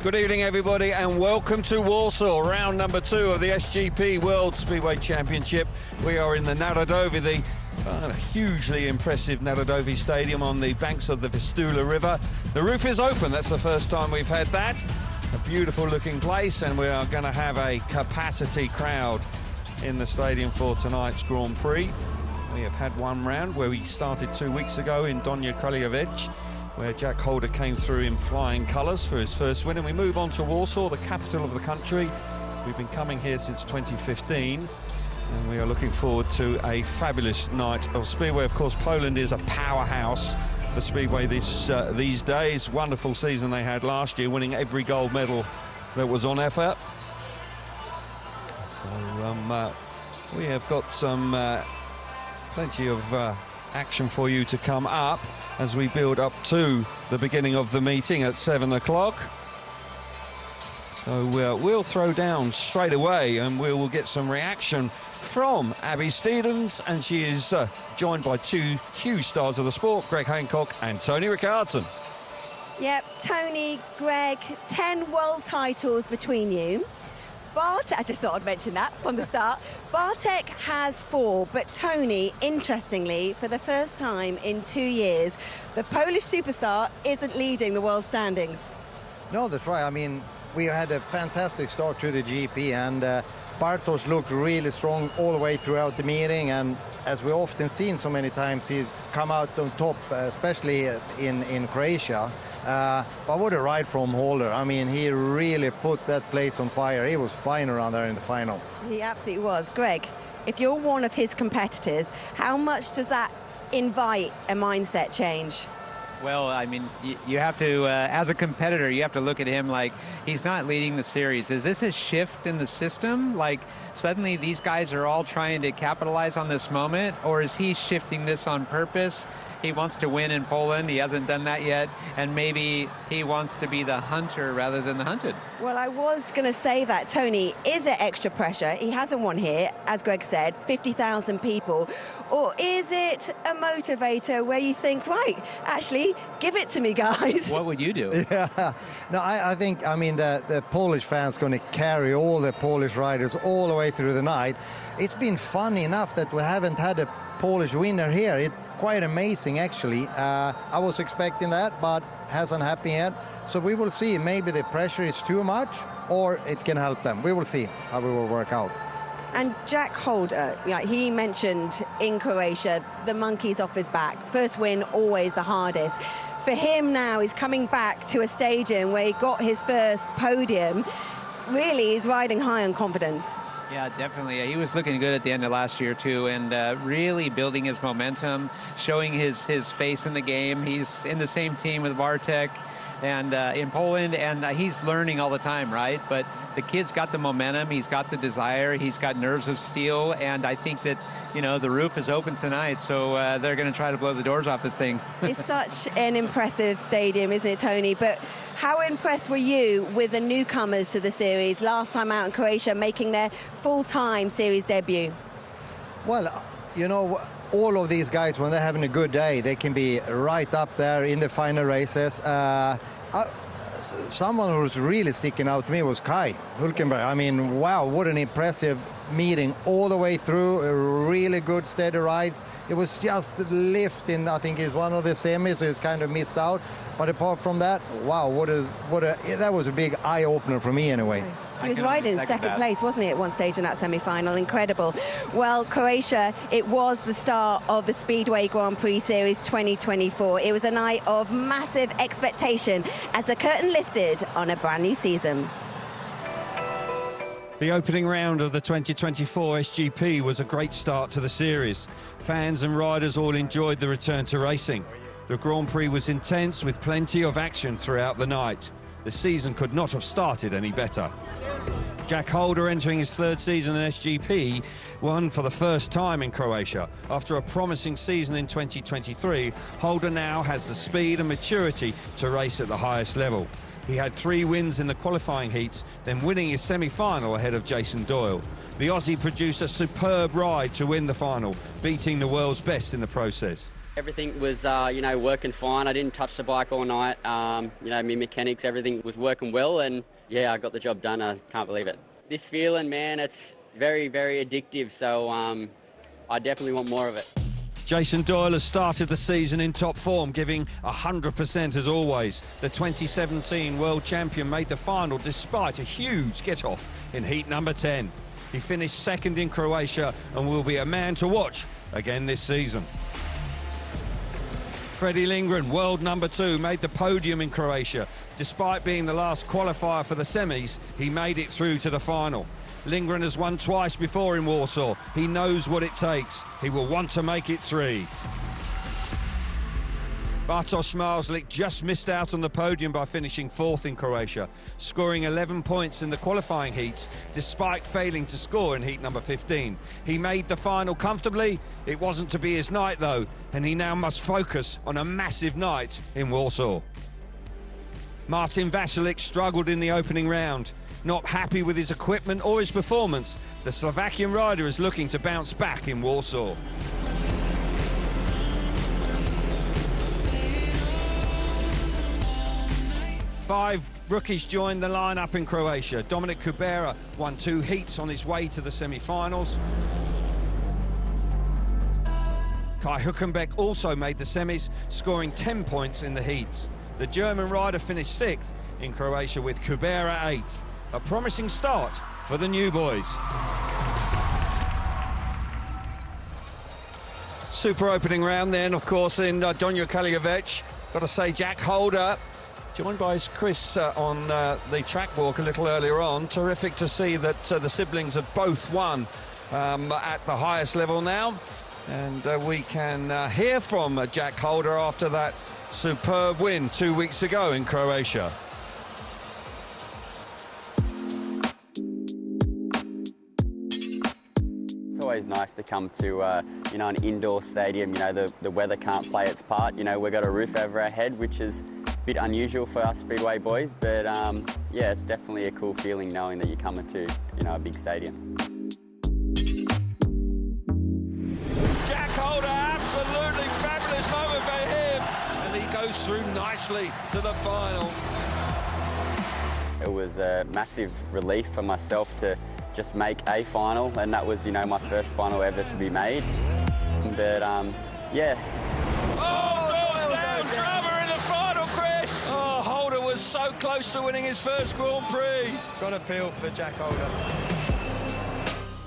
Good evening, everybody, and welcome to Warsaw, round number 2 of the SGP World Speedway Championship. We are in the Narodowy, the hugely impressive Narodowy Stadium on the banks of the Vistula River. The roof is open, that's the first time we've had that. A beautiful looking place, and we are going to have a capacity crowd in the stadium for tonight's Grand Prix. We have had one round where we started 2 weeks ago in Donia Kraljevic, where Jack Holder came through in flying colours for his first win, and we move on to Warsaw, the capital of the country. We've been coming here since 2015, and we are looking forward to a fabulous night of Speedway. Of course, Poland is a powerhouse for Speedway these days. Wonderful season they had last year, winning every gold medal that was on offer. So we have got some plenty of action for you to come up as we build up to the beginning of the meeting at 7 o'clock. So we'll throw down straight away, and we will get some reaction from Abby Stevens, and she is joined by two huge stars of the sport, Greg Hancock and Tony Ricardson. Yep, Tony, Greg, 10 world titles between you. Bartek, I just thought I'd mention that from the start. Bartek has 4, but Tony, interestingly, for the first time in 2 years, the Polish superstar isn't leading the world standings. No, that's right. I mean, we had a fantastic start to the GP, and Bartosz looked really strong all the way throughout the meeting, and as we often seen so many times, he come out on top, especially in Croatia. But what a ride from Holder. I mean, he really put that place on fire. He was fine around there in the final. He absolutely was. Greg, if you're one of his competitors, how much does that invite a mindset change? Well, I mean, you have to, as a competitor, you have to look at him like he's not leading the series. Is this a shift in the system? Like, suddenly these guys are all trying to capitalize on this moment, or is he shifting this on purpose? He wants to win in Poland. He hasn't done that yet. And maybe he wants to be the hunter rather than the hunted. Well, I was going to say that, Tony, is it extra pressure? He hasn't won here, as Greg said, 50,000 people. Or is it a motivator where you think, right, actually, give it to me, guys? What would you do? Yeah. No, I think, I mean, the Polish fans going to carry all the Polish riders all the way through the night. It's been fun enough that we haven't had a Polish winner here. It's quite amazing, actually. I was expecting that, but hasn't happened yet. So we will see. Maybe the pressure is too much, or it can help them. We will see how it will work out. And Jack Holder, he mentioned in Croatia, the monkey's off his back. First win, always the hardest. For him now, he's coming back to a stadium where he got his first podium. Really, he's riding high on confidence. Yeah, definitely. He was looking good at the end of last year, too, and really building his momentum, showing his face in the game. He's in the same team with Bartek and in Poland, and he's learning all the time, right? But the kid's got the momentum, he's got the desire, he's got nerves of steel, and I think that, you know, the roof is open tonight, so they're going to try to blow the doors off this thing. It's such an impressive stadium, isn't it, Tony? But how impressed were you with the newcomers to the series last time out in Croatia, making their full-time series debut? Well, you know, all of these guys, when they're having a good day, they can be right up there in the final races. Someone who was really sticking out to me was Kai Hülkenberg. I mean, wow, what an impressive meeting all the way through. Really good, steady rides. It was just lifting. I think it's one of the semis, so it's kind of missed out. But apart from that, wow, that was a big eye-opener for me anyway. He was riding second place, wasn't he, at one stage in that semi-final? Incredible. Well, Croatia, it was the start of the Speedway Grand Prix Series 2024. It was a night of massive expectation as the curtain lifted on a brand new season. The opening round of the 2024 SGP was a great start to the series. Fans and riders all enjoyed the return to racing. The Grand Prix was intense with plenty of action throughout the night. The season could not have started any better. Jack Holder, entering his 3rd season in SGP, won for the first time in Croatia. After a promising season in 2023, Holder now has the speed and maturity to race at the highest level. He had 3 wins in the qualifying heats, then winning his semi-final ahead of Jason Doyle. The Aussie produced a superb ride to win the final, beating the world's best in the process. Everything was, working fine. I didn't touch the bike all night. My mechanics, everything was working well, and yeah, I got the job done. I can't believe it. This feeling, man, it's very, very addictive, so I definitely want more of it. Jason Doyle has started the season in top form, giving 100% as always. The 2017 world champion made the final despite a huge get-off in heat number 10. He finished second in Croatia and will be a man to watch again this season. Freddie Lindgren, world number 2, made the podium in Croatia. Despite being the last qualifier for the semis, he made it through to the final. Lindgren has won twice before in Warsaw. He knows what it takes. He will want to make it 3. Bartosz Zmarzlik just missed out on the podium by finishing 4th in Croatia, scoring 11 points in the qualifying heats despite failing to score in heat number 15. He made the final comfortably. It wasn't to be his night though, and he now must focus on a massive night in Warsaw. Martin Vasilik struggled in the opening round. Not happy with his equipment or his performance, the Slovakian rider is looking to bounce back in Warsaw. Five rookies joined the lineup in Croatia. Dominik Kubera won 2 heats on his way to the semi-finals. Kai Hülkenberg also made the semis, scoring 10 points in the heats. The German rider finished 6th in Croatia with Kubera 8th. A promising start for the new boys. Super opening round then, of course, in Donja Kaljevic. Got to say, Jack Holder, joined by Chris on the track walk a little earlier on. Terrific to see that the siblings have both won at the highest level now. And we can hear from Jack Holder after that superb win 2 weeks ago in Croatia. It's always nice to come to an indoor stadium. The weather can't play its part. We've got a roof over our head, which is a bit unusual for us Speedway boys, but yeah, it's definitely a cool feeling knowing that you're coming to a big stadium. Jack Holder, absolutely fabulous moment for him, and he goes through nicely to the final. It was a massive relief for myself to just make a final, and that was my first final ever to be made. But yeah. Oh, down drama in the final, Chris. Oh, Holder was so close to winning his first Grand Prix. Got a feel for Jack Holder.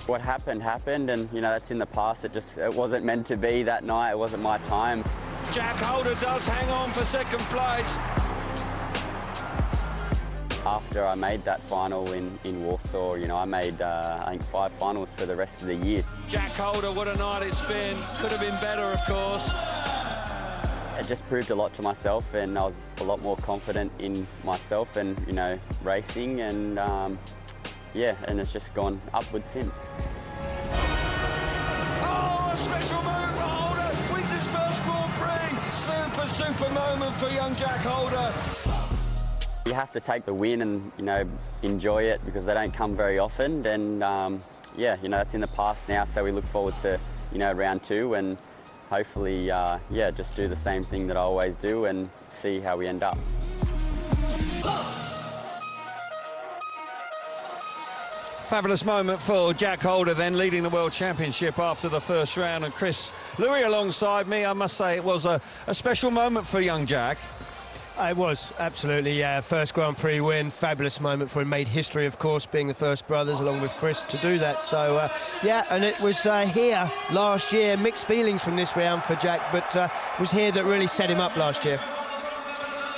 What happened, and that's in the past. It wasn't meant to be that night. It wasn't my time. Jack Holder does hang on for second place. After I made that final in Warsaw, I made, I think, 5 finals for the rest of the year. Jack Holder, what a night it's been. Could have been better, of course. It just proved a lot to myself, and I was a lot more confident in myself and, racing, and yeah, and it's just gone upwards since. Oh, a special moment for Holder. Wins his first Grand Prix. Super moment for young Jack Holder. You have to take the win and, enjoy it, because they don't come very often. And yeah, it's in the past now, so we look forward to, round 2 and hopefully, yeah, just do the same thing that I always do and see how we end up. Fabulous moment for Jack Holder, then leading the World Championship after the first round. And Chris Louis alongside me, I must say it was a special moment for young Jack. It was, absolutely, yeah. First Grand Prix win, fabulous moment for him. Made history, of course, being the first brothers, along with Chris, to do that. So, yeah, and it was here last year. Mixed feelings from this round for Jack, but it was here that really set him up last year.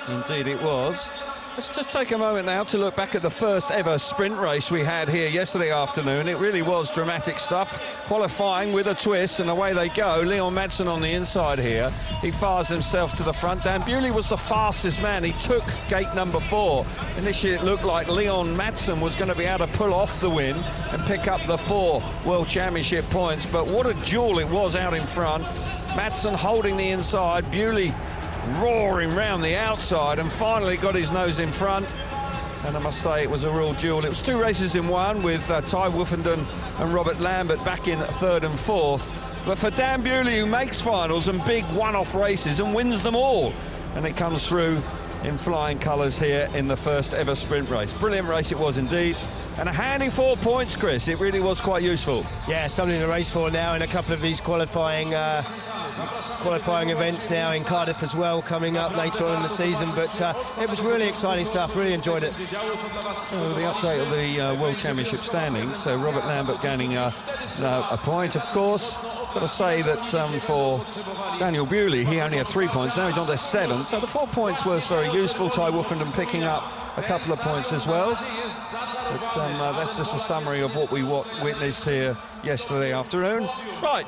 Indeed it was. Let's just take a moment now to look back at the first ever sprint race we had here yesterday afternoon. It really was dramatic stuff. Qualifying with a twist, and away they go. Leon Madsen on the inside here. He fires himself to the front. Dan Bewley was the fastest man. He took gate number 4. Initially it looked like Leon Madsen was going to be able to pull off the win and pick up the 4 World Championship points, but what a duel it was out in front. Madsen holding the inside, Bewley roaring round the outside, and finally got his nose in front. And I must say it was a real duel. It was 2 races in one, with Ty Wolfenden and Robert Lambert back in 3rd and 4th. but for Dan Bewley, who makes finals and big one-off races and wins them all. And it comes through in flying colours here in the first ever sprint race. Brilliant race it was indeed. And a handy 4 points, Chris. It really was quite useful. Yeah, something to race for now in a couple of these qualifying events now in Cardiff as well, coming up later on in the season. But it was really exciting stuff. Really enjoyed it. So the update of the World Championship standings. So Robert Lambert gaining a point, of course. Got to say that for Daniel Bewley, he only had 3 points. Now he's on to 7. So the 4 points was very useful. Ty Woofenden picking up a couple of points as well. But that's just a summary of what we witnessed here yesterday afternoon. Right,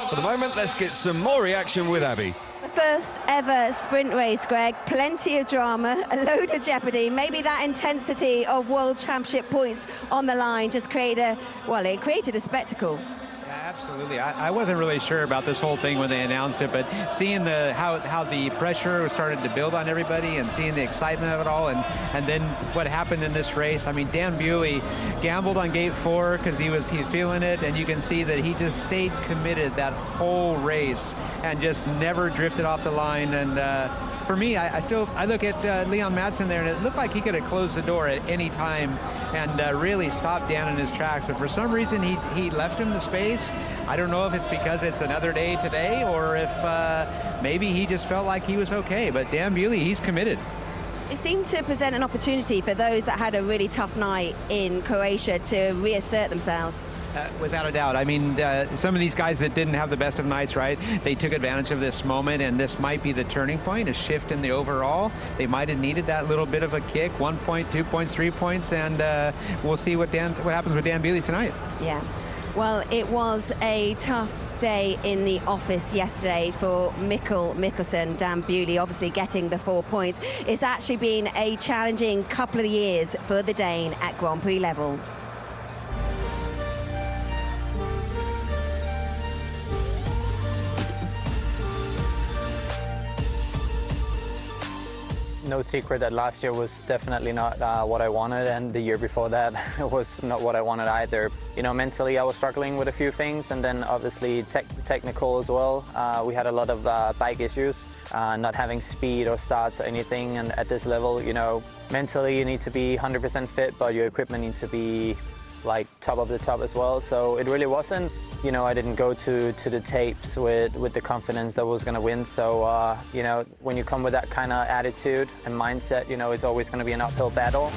for the moment, let's get some more reaction with Abby. First ever sprint race, Greg. Plenty of drama, a load of jeopardy. Maybe that intensity of World Championship points on the line just created a spectacle. Absolutely. I wasn't really sure about this whole thing when they announced it, but seeing how the pressure started to build on everybody and seeing the excitement of it all, and then what happened in this race. I mean, Dan Bewley gambled on gate 4 because he was feeling it, and you can see that he just stayed committed that whole race and just never drifted off the line. And for me, I look at Leon Madsen there, and it looked like he could have closed the door at any time and really stopped Dan in his tracks. But for some reason, he left him the space. I don't know if it's because it's another day today or if maybe he just felt like he was okay. But Dan Bewley, he's committed. It seemed to present an opportunity for those that had a really tough night in Croatia to reassert themselves. Without a doubt. I mean, some of these guys that didn't have the best of nights, right, they took advantage of this moment, and this might be the turning point, a shift in the overall. They might have needed that little bit of a kick, 1 point, 2 points, 3 points, and we'll see what happens with Dan Bewley tonight. Yeah. Well, it was a tough day in the office yesterday for Mikkel Mikkelsen. Dan Bewley obviously getting the 4 points. It's actually been a challenging couple of years for the Dane at Grand Prix level. No secret that last year was definitely not what I wanted, and the year before that was not what I wanted either. You know, mentally I was struggling with a few things, and then obviously technical as well. We had a lot of bike issues, not having speed or starts or anything, and at this level, you know, mentally you need to be 100% fit, but your equipment needs to be like top of the top as well. So it really wasn't, you know, I didn't go to the tapes with the confidence that I was going to win. So, you know, when you come with that kind of attitude and mindset, you know, it's always going to be an uphill battle.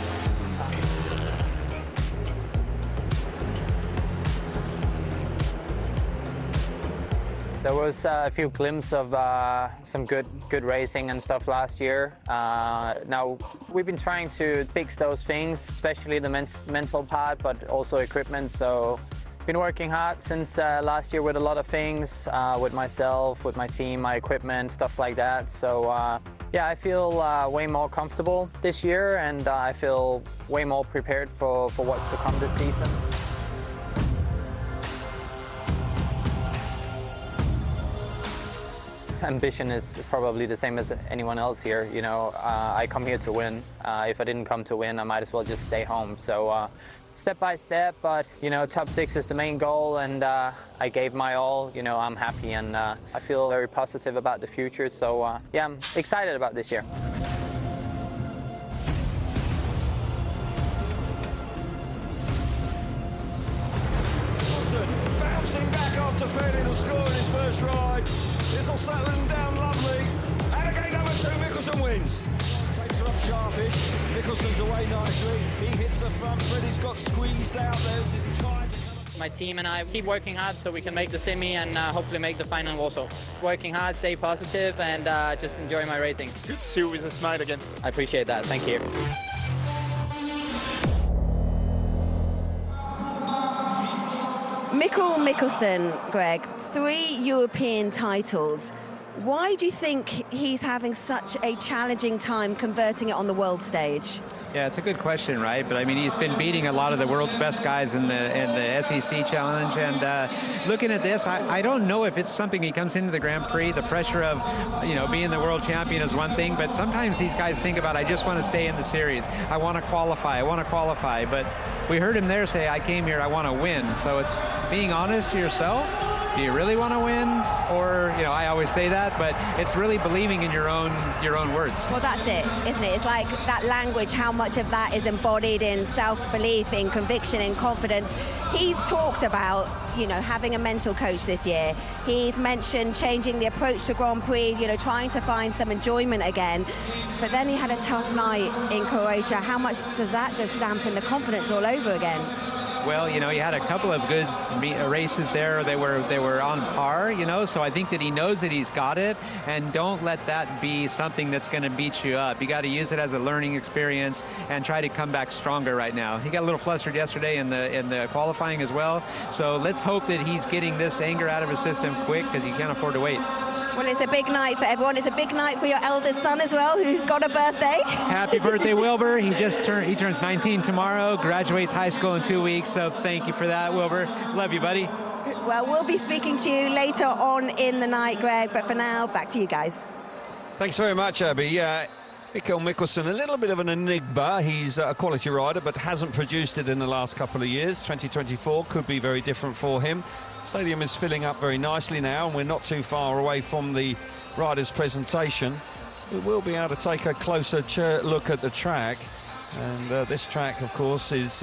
There was a few glimpses of some good racing and stuff last year. Now, we've been trying to fix those things, especially the mental part, but also equipment. So, been working hard since last year with a lot of things, with myself, with my team, my equipment, stuff like that. So, yeah, I feel way more comfortable this year, and I feel way more prepared for what's to come this season. Ambition is probably the same as anyone else here. You know, I come here to win. If I didn't come to win, I might as well just stay home. So step by step, but you know, top 6 is the main goal, and I gave my all. You know, I'm happy, and I feel very positive about the future. So yeah, I'm excited about this year. Bouncing back after failing to score in his first ride. This will settle him down lovely. And again, number 2, Mikkelsen wins. Takes her up sharpish. Mikkelsen's away nicely. He hits the front. Freddie's got squeezed out there. This is trying to come up. My team and I keep working hard so we can make the semi and hopefully make the final in Warsaw. Working hard, stay positive, and just enjoy my racing. It's good to see you with a smile again. I appreciate that. Thank you. Mikkel Mikkelsen, Greg, 3 European titles. Why do you think he's having such a challenging time converting it on the world stage? Yeah, it's a good question, right? But I mean, he's been beating a lot of the world's best guys in the SEC challenge, and looking at this, I don't know if it's something he comes into the Grand Prix. The pressure of, you know, being the world champion is one thing, but sometimes these guys think about, I just want to stay in the series. I want to qualify. But we heard him there say, I came here, I want to win. So it's being honest to yourself do you really want to win? Or, you know, I always say that, but it's really believing in your own words. Well, that's it, isn't it? It's like that language, how much of that is embodied in self-belief, in conviction, in confidence. He's talked about, you know, having a mental coach this year. He's mentioned changing the approach to Grand Prix, you know, trying to find some enjoyment again. But then he had a tough night in Croatia. How much does that just dampen the confidence all over again? Well, you know, he had a couple of good races there. They were on par, you know, so I think that he knows that he's got it, and don't let that be something that's going to beat you up. You got to use it as a learning experience and try to come back stronger right now. He got a little flustered yesterday in the qualifying as well, so let's hope that he's getting this anger out of his system quick, because he can't afford to wait. Well, it's a big night for everyone. It's a big night for your eldest son as well, who's got a birthday. Happy birthday, Wilbur. He turns 19 tomorrow, graduates high school in 2 weeks, so thank you for that, Wilbur. Love you, buddy. Well, we'll be speaking to you later on in the night, Greg, but for now, back to you guys. Thanks very much, Abby. Mikkel Mikkelsen, a little bit of an enigma. He's a quality rider, but hasn't produced it in the last couple of years. 2024 could be very different for him. Stadium is filling up very nicely now, and we're not too far away from the riders' presentation. We will be able to take a closer look at the track, and this track, of course, is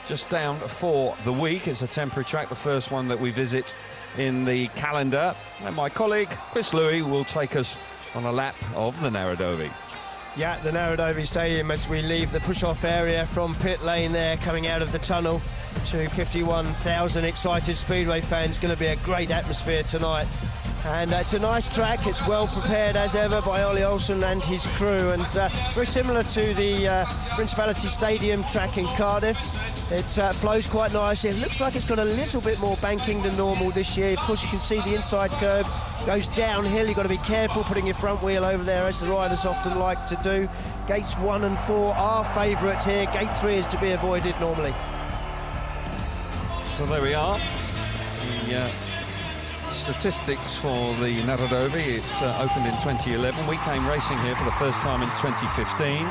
just down for the week. It's a temporary track, the first one that we visit in the calendar, and my colleague Chris Louis will take us on a lap of the Narodovi. Yeah, the Narodovi Stadium as we leave the push-off area from pit lane there, coming out of the tunnel to 51,000 excited Speedway fans. Going to be a great atmosphere tonight. And it's a nice track. It's well prepared as ever by Ollie Olsen and his crew, and very similar to the Principality Stadium track in Cardiff. It flows quite nicely. It looks like it's got a little bit more banking than normal this year. Of course, you can see the inside curve goes downhill. You've got to be careful putting your front wheel over there, as the riders often like to do. Gates 1 and 4 are favourite here. Gate 3 is to be avoided normally. So there we are. The statistics for the Narodovi. It opened in 2011. We came racing here for the first time in 2015.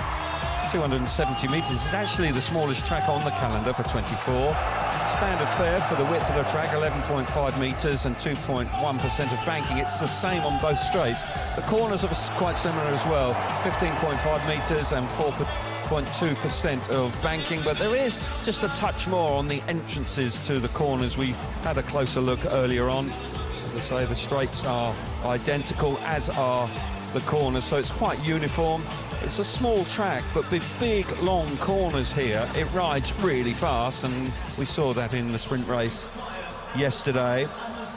270 metres. It's actually the smallest track on the calendar for 24. Standard fare for the width of the track, 11.5 metres and 2.1% of banking. It's the same on both straights. The corners are quite similar as well, 15.5 metres and 4.2% of banking, but there is just a touch more on the entrances to the corners. We had a closer look earlier on. As I say, the straights are identical, as are the corners, so it's quite uniform. It's a small track, but with big, long corners here. It rides really fast, and we saw that in the sprint race yesterday.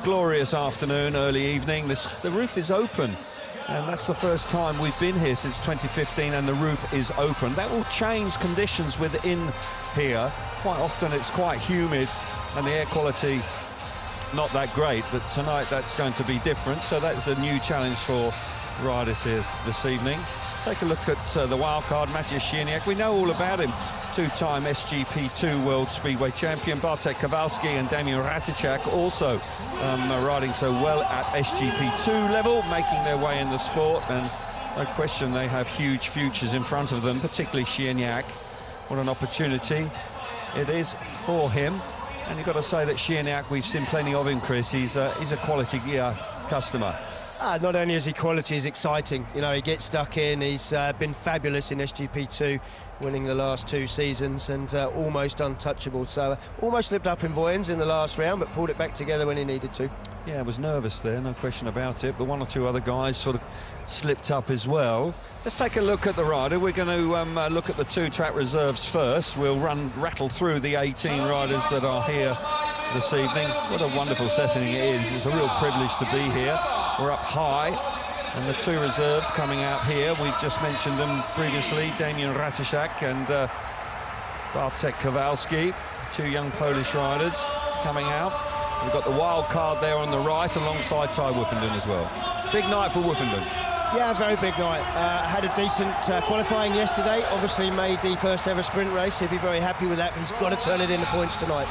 Glorious afternoon, early evening. The roof is open, and that's the first time we've been here since 2015, and the roof is open. That will change conditions within here. Quite often it's quite humid, and the air quality not that great, but tonight that's going to be different, so that's a new challenge for riders here this evening. Take a look at the wildcard, Maciej Sieniak. We know all about him. Two-time SGP2 World Speedway champion, Bartek Kowalski and Damian Ratajczak also riding so well at SGP2 level, making their way in the sport, and no question they have huge futures in front of them, particularly Sieniak. What an opportunity it is for him. And you've got to say that Sieniak, we've seen plenty of him, Chris. He's a quality customer. Not only is he quality, he's exciting. You know, he gets stuck in. He's been fabulous in SGP2, winning the last 2 seasons, and almost untouchable. So almost slipped up in Voyens in the last round, but pulled it back together when he needed to. Yeah, was nervous there, no question about it. But 1 or 2 other guys sort of slipped up as well. Let's take a look at the rider. We're going to look at the 2 track reserves first. We'll rattle through the 18 riders that are here this evening. What a wonderful setting it is. It's a real privilege to be here. We're up high, and the 2 reserves coming out here, we've just mentioned them previously, Damian Ratajczak and Bartek Kowalski, 2 young Polish riders coming out. We've got the wild card there on the right alongside Ty Woofenden as well. Big night for Woofenden. Yeah, very big night. Had a decent qualifying yesterday. Obviously made the first ever sprint race. He'll be very happy with that, but he's got to turn it into points tonight.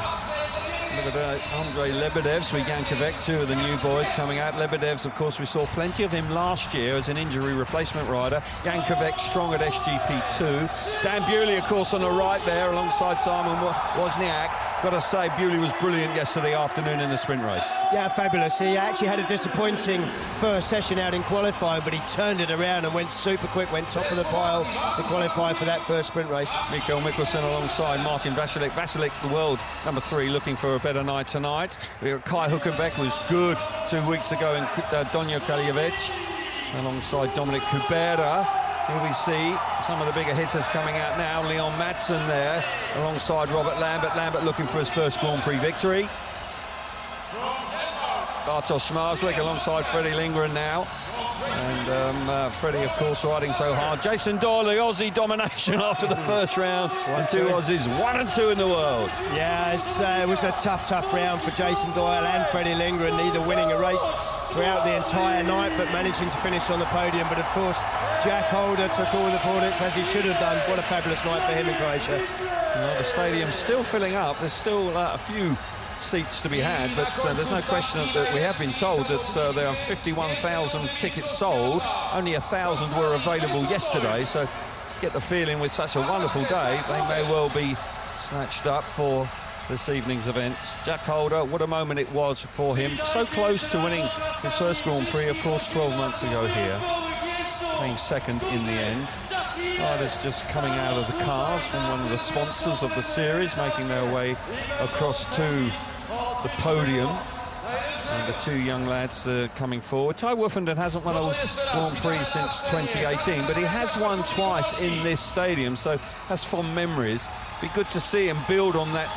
Look at Andrei Lebedevs with Yankovic, 2 of the new boys coming out. Lebedevs, of course, we saw plenty of him last year as an injury replacement rider. Yankovic strong at SGP2. Dan Bewley, of course, on the right there alongside Simon Wozniak. got to say, Bewley was brilliant yesterday afternoon in the sprint race. Yeah, fabulous. He actually had a disappointing first session out in qualifying, but he turned it around and went super quick, went top of the pile to qualify for that first sprint race. Mikael Mikkelsen alongside Martin Vasilik. Vasilik, the world number 3, looking for a better night tonight. We got Kai Hülkenberg, was good 2 weeks ago in Donjo Kaljevic, alongside Dominic Kubera. Here we see some of the bigger hitters coming out now. Leon Madsen there, alongside Robert Lambert. Lambert looking for his first Grand Prix victory. Bartosz Zmarzlik alongside Freddie Lindgren now. And Freddie, of course, riding so hard. Jason Doyle, the Aussie domination after the first round. And 2 Aussies, 1 and 2 in the world. Yeah, it was a tough round for Jason Doyle and Freddie Lindgren, neither winning a race throughout the entire night, but managing to finish on the podium. But, of course, Jack Holder took all the plaudits, as he should have done. What a fabulous night for him in Croatia. Well, the stadium's still filling up. There's still a few seats to be had, but there's no question that we have been told that there are 51,000 tickets sold. Only 1,000 were available yesterday, so get the feeling with such a wonderful day they may well be snatched up for this evening's event. Jack Holder, what a moment it was for him. So close to winning his first Grand Prix, of course, 12 months ago here. Came second in the end. Riders just coming out of the cars from one of the sponsors of the series, making their way across to the podium. And the 2 young lads coming forward. Ty Woofenden hasn't won a Grand Prix since 2018, but he has won twice in this stadium, so has fond memories. Be good to see him build on that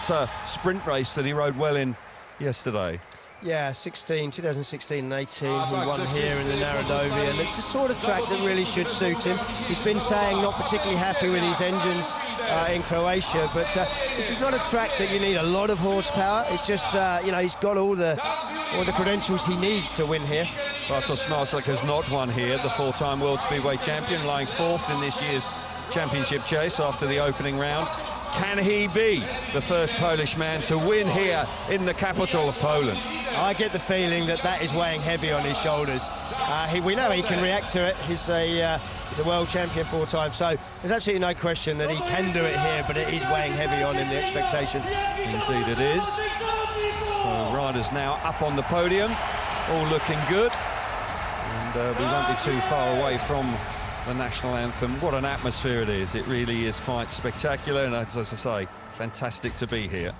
sprint race that he rode well in yesterday. Yeah, 2016 and 18, he won here in the Narodovi, and it's the sort of track that really should suit him. He's been saying not particularly happy with his engines in Croatia, but this is not a track that you need a lot of horsepower. It's just, you know, he's got all the credentials he needs to win here. Bartosz Zmarzlik has not won here, the 4-time World Speedway champion, lying 4th in this year's championship chase after the opening round. Can he be the first Polish man to win here in the capital of Poland? I get the feeling that is weighing heavy on his shoulders. We know he can react to it. He's a world champion 4 times, so there's absolutely no question that he can do it here, but it is weighing heavy on him, the expectation. Indeed it is. So riders now up on the podium, all looking good. And we won't be too far away from the national anthem. What an atmosphere it is. It really is quite spectacular, and as I say, fantastic to be here.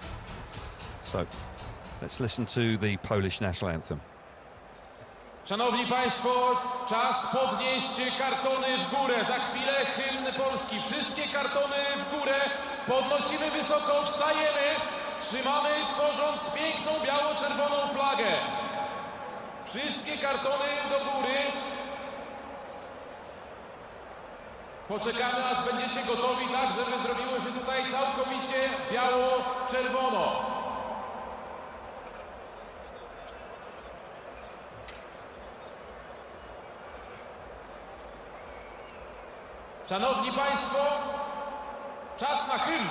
So let's listen to the Polish national anthem. Szanowni Państwo, czas podnieść kartony w górę. Za chwilę hymn Polski. Wszystkie kartony w górę. Podnosimy wysoko, wstajemy. Trzymamy, tworząc piękną biało-czerwoną flagę. Wszystkie kartony do góry. Poczekamy, aż będziecie gotowi, tak, żeby zrobiło się tutaj całkowicie biało-czerwono. Szanowni Państwo, czas na hymn.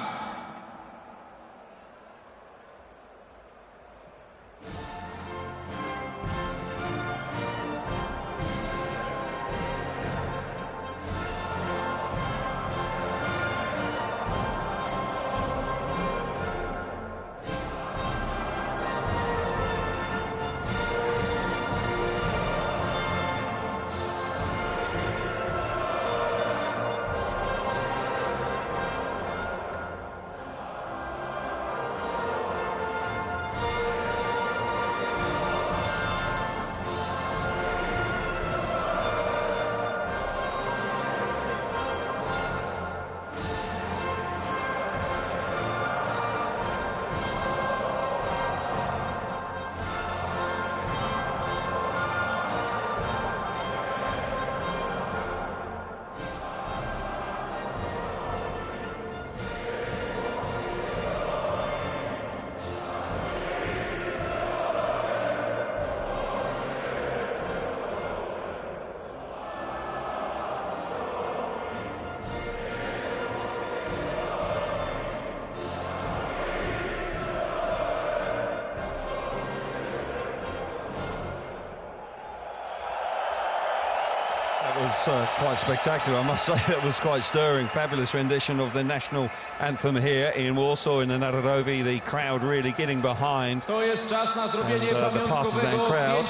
quite spectacular. I must say that was quite stirring. Fabulous rendition of the national anthem here in Warsaw in the Narodowy. The crowd really getting behind. The partisan crowd,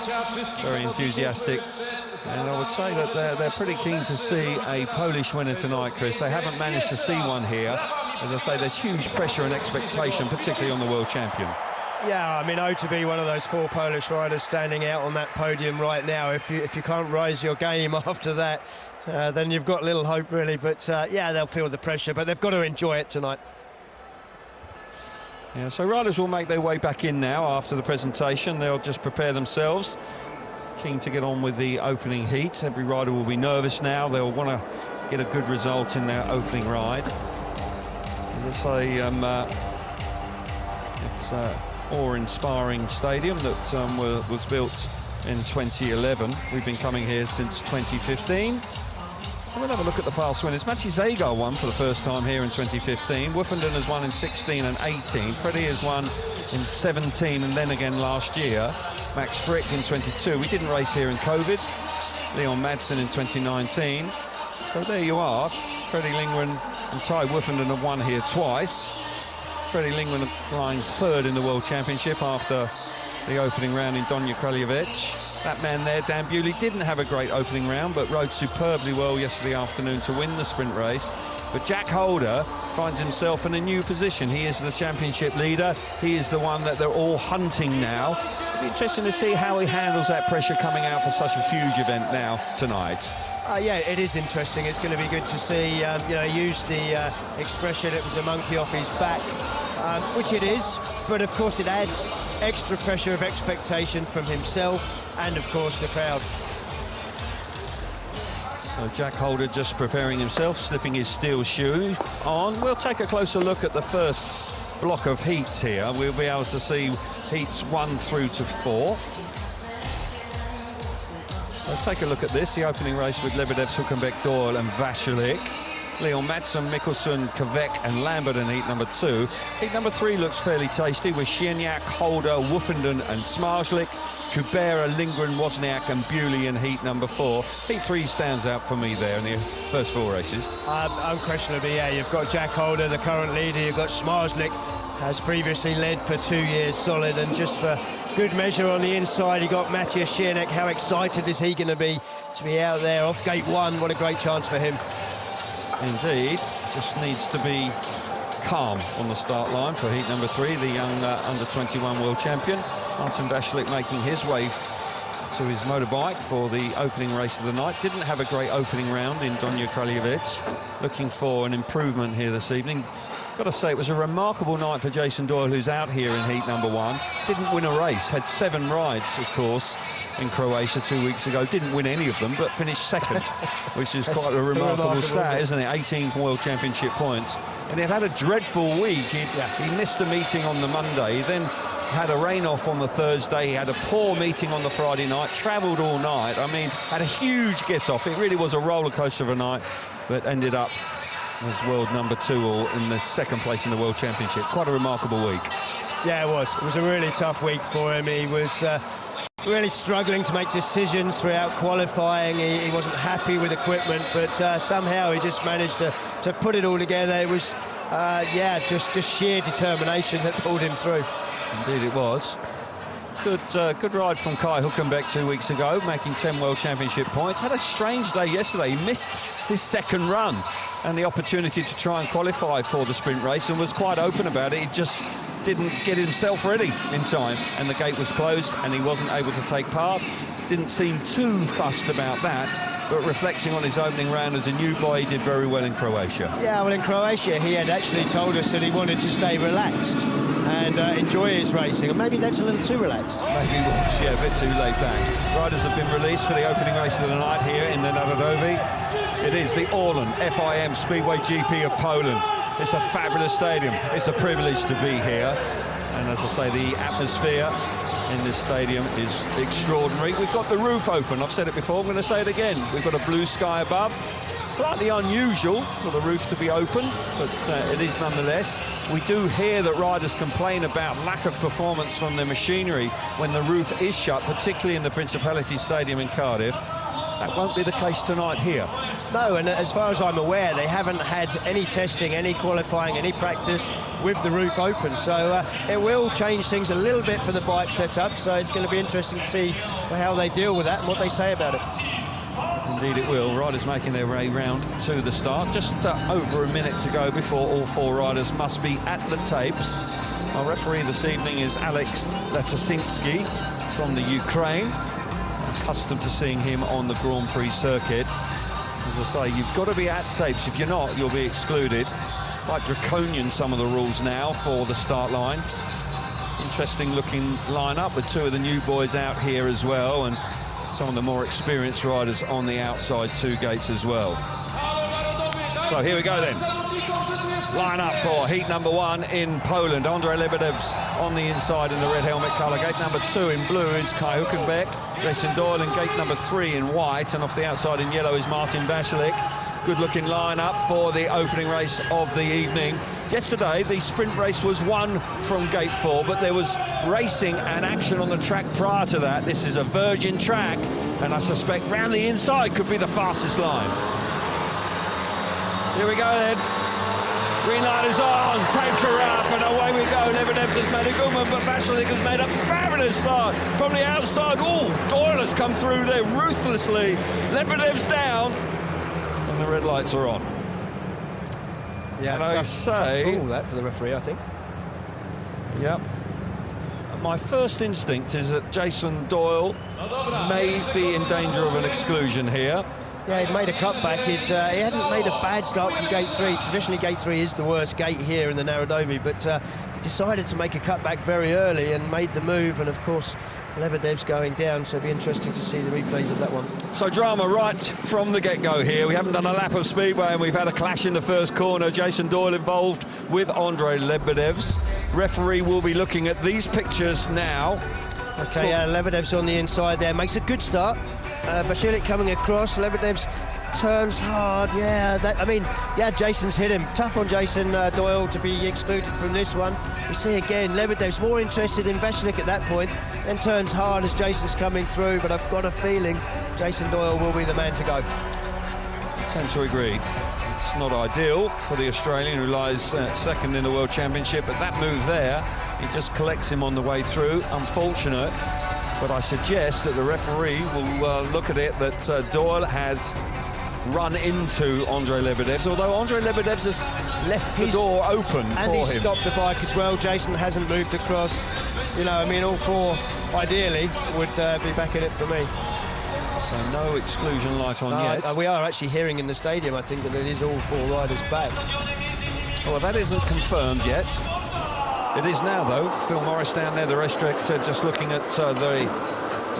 very enthusiastic. And I would say that they're pretty keen to see a Polish winner tonight, Chris. They haven't managed to see one here. As I say, there's huge pressure and expectation, particularly on the world champion. Yeah, I mean, to be one of those 4 Polish riders standing out on that podium right now, if you can't raise your game after that, then you've got little hope, really. But, yeah, they'll feel the pressure, but they've got to enjoy it tonight. Yeah, so riders will make their way back in now after the presentation. They'll just prepare themselves. Keen to get on with the opening heats. Every rider will be nervous now. They'll want to get a good result in their opening ride. As I say, it's awe-inspiring stadium that was built in 2011. We've been coming here since 2015. So we'll have a look at the past winners. Maciej Zagar won for the first time here in 2015. Woofenden has won in 16 and 18. Freddie has won in 17 and then again last year. Max Frick in 22. We didn't race here in COVID. Leon Madsen in 2019. So there you are. Freddie Lindgren and Ty Woofenden have won here twice. Freddie Lindgren flying 3rd in the World Championship after the opening round in Donia Kraljevic. That man there, Dan Bewley, didn't have a great opening round, but rode superbly well yesterday afternoon to win the sprint race. But Jack Holder finds himself in a new position. He is the championship leader. He is the one that they're all hunting now. It'll be interesting to see how he handles that pressure coming out for such a huge event now tonight. Yeah, it is interesting. It's going to be good to see, you know, use the expression, it was a monkey off his back, which it is, but of course it adds extra pressure of expectation from himself and, of course, the crowd. So Jack Holder just preparing himself, slipping his steel shoe on. We'll take a closer look at the first block of heats here. We'll be able to see heats 1 through to 4. So take a look at this, the opening race with Lebedev, Hülkenberg, Doyle and Vaclik. Leon Madsen, Mikkelsen, Kvek and Lambert in heat number 2. Heat number 3 looks fairly tasty with Shieniak, Holder, Woofenden and Zmarzlik, Kubera, Lindgren, Wozniak and Bewley in heat number 4. Heat 3 stands out for me there in the first 4 races. Unquestionably, yeah, you've got Jack Holder, the current leader, you've got Zmarzlik, has previously led for 2 years solid, and just for good measure on the inside, you got Matthias Shieniak. How excited is he going to be out there off gate 1? What a great chance for him. Indeed, just needs to be calm on the start line for heat number 3, the young under-21 world champion. Martin Vaclik making his way to his motorbike for the opening race of the night. Didn't have a great opening round in Donia Kraljevic. Looking for an improvement here this evening. Got to say, it was a remarkable night for Jason Doyle, who's out here in heat number 1. Didn't win a race, had 7 rides, of course, in Croatia 2 weeks ago. Didn't win any of them, but finished 2nd, which is quite a remarkable stat, isn't it? 18 World Championship points. And he'd had a dreadful week. He missed a meeting on the Monday, then had a rain-off on the Thursday. He had a poor meeting on the Friday night, travelled all night. I mean, had a huge get-off. It really was a roller coaster of a night, but ended up as world number 2 or in the 2nd place in the World Championship. Quite a remarkable week. Yeah, it was. It was a really tough week for him. He was really struggling to make decisions throughout qualifying. He wasn't happy with equipment, but somehow he just managed to put it all together. It was, yeah, just sheer determination that pulled him through. Indeed it was. Good ride from Kai Hülkenberg 2 weeks ago, making 10 World Championship points. Had a strange day yesterday. He missed his 2nd run and the opportunity to try and qualify for the sprint race, and was quite open about it. He just didn't get himself ready in time, and the gate was closed and he wasn't able to take part. Didn't seem too fussed about that, but reflecting on his opening round as a new boy, he did very well in Croatia. Yeah, well, in Croatia he had actually told us that he wanted to stay relaxed and enjoy his racing, and maybe that's a little too relaxed. Maybe he was, yeah, a bit too laid back. Riders have been released for the opening race of the night here in the Narodowy. It is the Orlen FIM Speedway GP of Poland. It's a fabulous stadium. It's a privilege to be here. And as I say, the atmosphere in this stadium is extraordinary. We've got the roof open. I've said it before, I'm going to say it again. We've got a blue sky above. Slightly unusual for the roof to be open, but it is nonetheless. We do hear that riders complain about lack of performance from their machinery when the roof is shut, particularly in the Principality Stadium in Cardiff. That won't be the case tonight here. No, and as far as I'm aware, they haven't had any testing, any qualifying, any practice with the roof open. So it will change things a little bit for the bike setup. So it's going to be interesting to see how they deal with that and what they say about it. Indeed it will. Riders making their way round to the start. Just over a minute to go before all 4 riders must be at the tapes. Our referee this evening is Alex Letasinski from the Ukraine. Accustomed to seeing him on the Grand Prix circuit. As I say, you've got to be at tapes. If you're not, you'll be excluded. Quite draconian, some of the rules now for the start line. Interesting looking lineup with 2 of the new boys out here as well, and some of the more experienced riders on the outside 2 gates as well. So here we go then. Line up for heat number 1 in Poland. Andrzej Lebedev's on the inside in the red helmet colour. Gate number 2 in blue is Kai Hülkenberg. Jason Doyle in gate number 3 in white, and off the outside in yellow is Martin Vashlik. Good looking line-up for the opening race of the evening. Yesterday the sprint race was won from gate 4, but there was racing and action on the track prior to that. This is a virgin track, and I suspect round the inside could be the fastest line. Here we go then. Green light is on, tapes are up, and away we go. Lebedev's has made a good one, but Vashlik has made a fabulous start from the outside. Oh, Doyle has come through there ruthlessly. Lebedev's down, and the red lights are on. Yeah, and I say... Tough call that for the referee, I think. Yep. My first instinct is that Jason Doyle may be in danger of an exclusion here. Yeah, he'd made a cutback. He hadn't made a bad start from gate 3. Traditionally, gate 3 is the worst gate here in the Narodovi, but he decided to make a cutback very early and made the move, and of course, Lebedev's going down, so it'll be interesting to see the replays of that one. So drama right from the get-go here. We haven't done a lap of Speedway, and we've had a clash in the first corner. Jason Doyle involved with Andrzej Lebedev's. Referee will be looking at these pictures now. Okay, Lebedev's on the inside there, makes a good start. Vashlik coming across, Lebedev's turns hard, Jason's hit him. Tough on Jason Doyle to be excluded from this one. We see again, Lebedev's more interested in Vashlik at that point, then turns hard as Jason's coming through, but I've got a feeling Jason Doyle will be the man to go. I tend to agree. It's not ideal for the Australian, who lies second in the World Championship, but that move there, he just collects him on the way through. Unfortunate. But I suggest that the referee will look at it that Doyle has run into Andrzej Lebedev's, although Andrzej Lebedev's has left the door open for him. And he's stopped the bike as well. Jason hasn't moved across. All 4, ideally, would be back in it for me. So no exclusion light on yet. We are actually hearing in the stadium, I think, that it is all 4 riders back. Well, that isn't confirmed yet. It is now, though. Phil Morris down there, the race director, just looking at the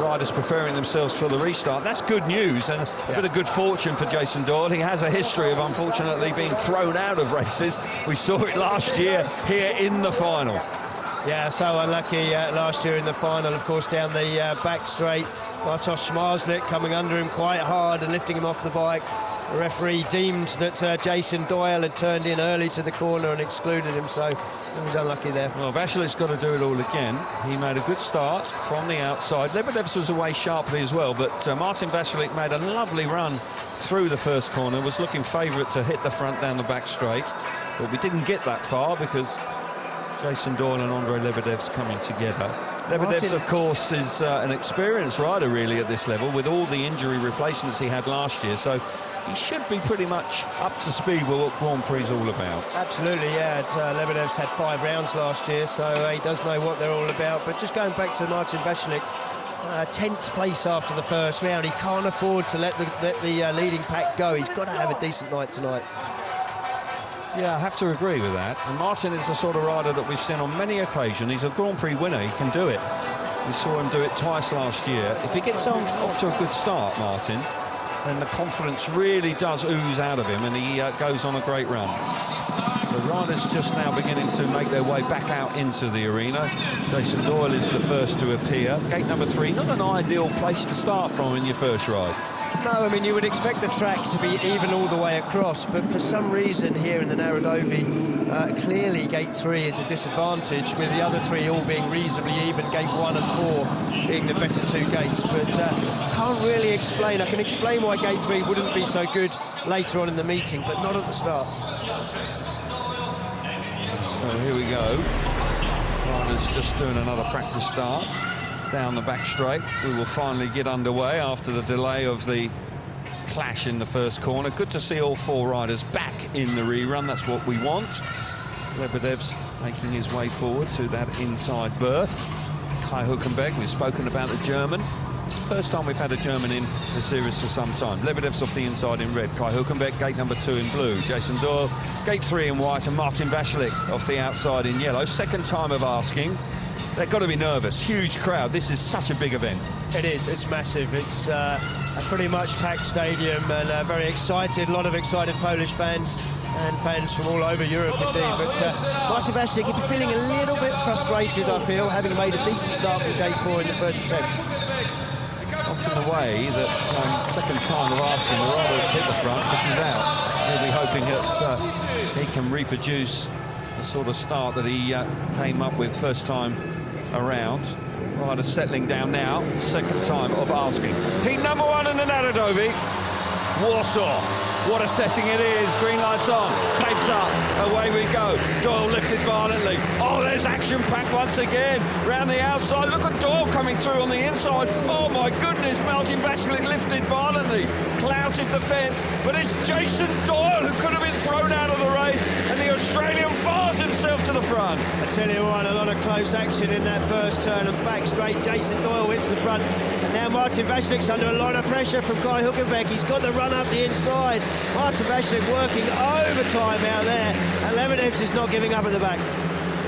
riders preparing themselves for the restart. That's good news and a bit of good fortune for Jason Doyle. He has a history of, unfortunately, being thrown out of races. We saw it last year here in the final. Yeah, so unlucky last year in the final, of course, down the back straight. Bartosz Zmarzlik coming under him quite hard and lifting him off the bike. The referee deemed that Jason Doyle had turned in early to the corner and excluded him, so he was unlucky there. Well, Vashlik's got to do it all again. He made a good start from the outside. Lebedev's was away sharply as well, but Martin Vashlik made a lovely run through the first corner, was looking favourite to hit the front down the back straight, but we didn't get that far because Jason Doyle and Andrzej Lebedev's coming together. Lebedev's, of course, is an experienced rider, really, at this level, with all the injury replacements he had last year, so he should be pretty much up to speed with what Grand Prix is all about. Absolutely, yeah. Lebedev's had 5 rounds last year, so he does know what they're all about. But just going back to Martin Vashlik, 10th place after the first round. He can't afford to let the leading pack go. He's got to have a decent night tonight. Yeah, I have to agree with that. And Martin is the sort of rider that we've seen on many occasions. He's a Grand Prix winner. He can do it. We saw him do it twice last year. If he gets off to a good start, Martin, then the confidence really does ooze out of him, and he goes on a great run. The riders just now beginning to make their way back out into the arena. Jason Doyle is the first to appear. Gate number 3, not an ideal place to start from in your first ride. No, I mean, you would expect the track to be even all the way across, but for some reason here in the Narodovi, clearly Gate 3 is a disadvantage, with the other three all being reasonably even, Gate 1 and 4 being the better two gates. But can't really explain. I can explain why Gate 3 wouldn't be so good later on in the meeting, but not at the start. So here we go. Riders just doing another practice start down the back straight. We will finally get underway after the delay of the clash in the first corner. Good to see all four riders back in the rerun. That's what we want. Lebedev's making his way forward to that inside berth. Kai Hülkenberg, we've spoken about the German. It's the first time we've had a German in the series for some time. Lebedev's off the inside in red. Kai Hülkenberg, gate number 2 in blue. Jason Doyle, gate 3 in white. And Martin Vašík off the outside in yellow. Second time of asking. They've got to be nervous. Huge crowd. This is such a big event. It is. It's massive. It's a pretty much packed stadium and very excited. A lot of excited Polish fans and fans from all over Europe indeed. But Martin Vašík, he'd be feeling a little bit frustrated, I feel, having made a decent start from gate 4 in the first attempt. Often the way that second time of asking, the rider that's hit the front misses out. He'll be hoping that he can reproduce the sort of start that he came up with first time around. Rider settling down now, second time of asking. Heat number 1 in the Narodovi, Warsaw. What a setting it is. Green lights on, tapes up, away we go. Doyle lifted violently. Oh, there's action packed once again. Round the outside, look at Doyle coming through on the inside. Oh my goodness, Martin Vašík lifted violently, clouted the fence, but it's Jason Doyle who could have been thrown out of the race, and the Australian fires himself to the front. I tell you what, a lot of close action in that first turn, and back straight, Jason Doyle hits the front, and now Martin Vašík's under a lot of pressure from Kai Hülkenberg. He's got to run up the inside. Martin Vašík working overtime out there, and Lebedev's is not giving up at the back.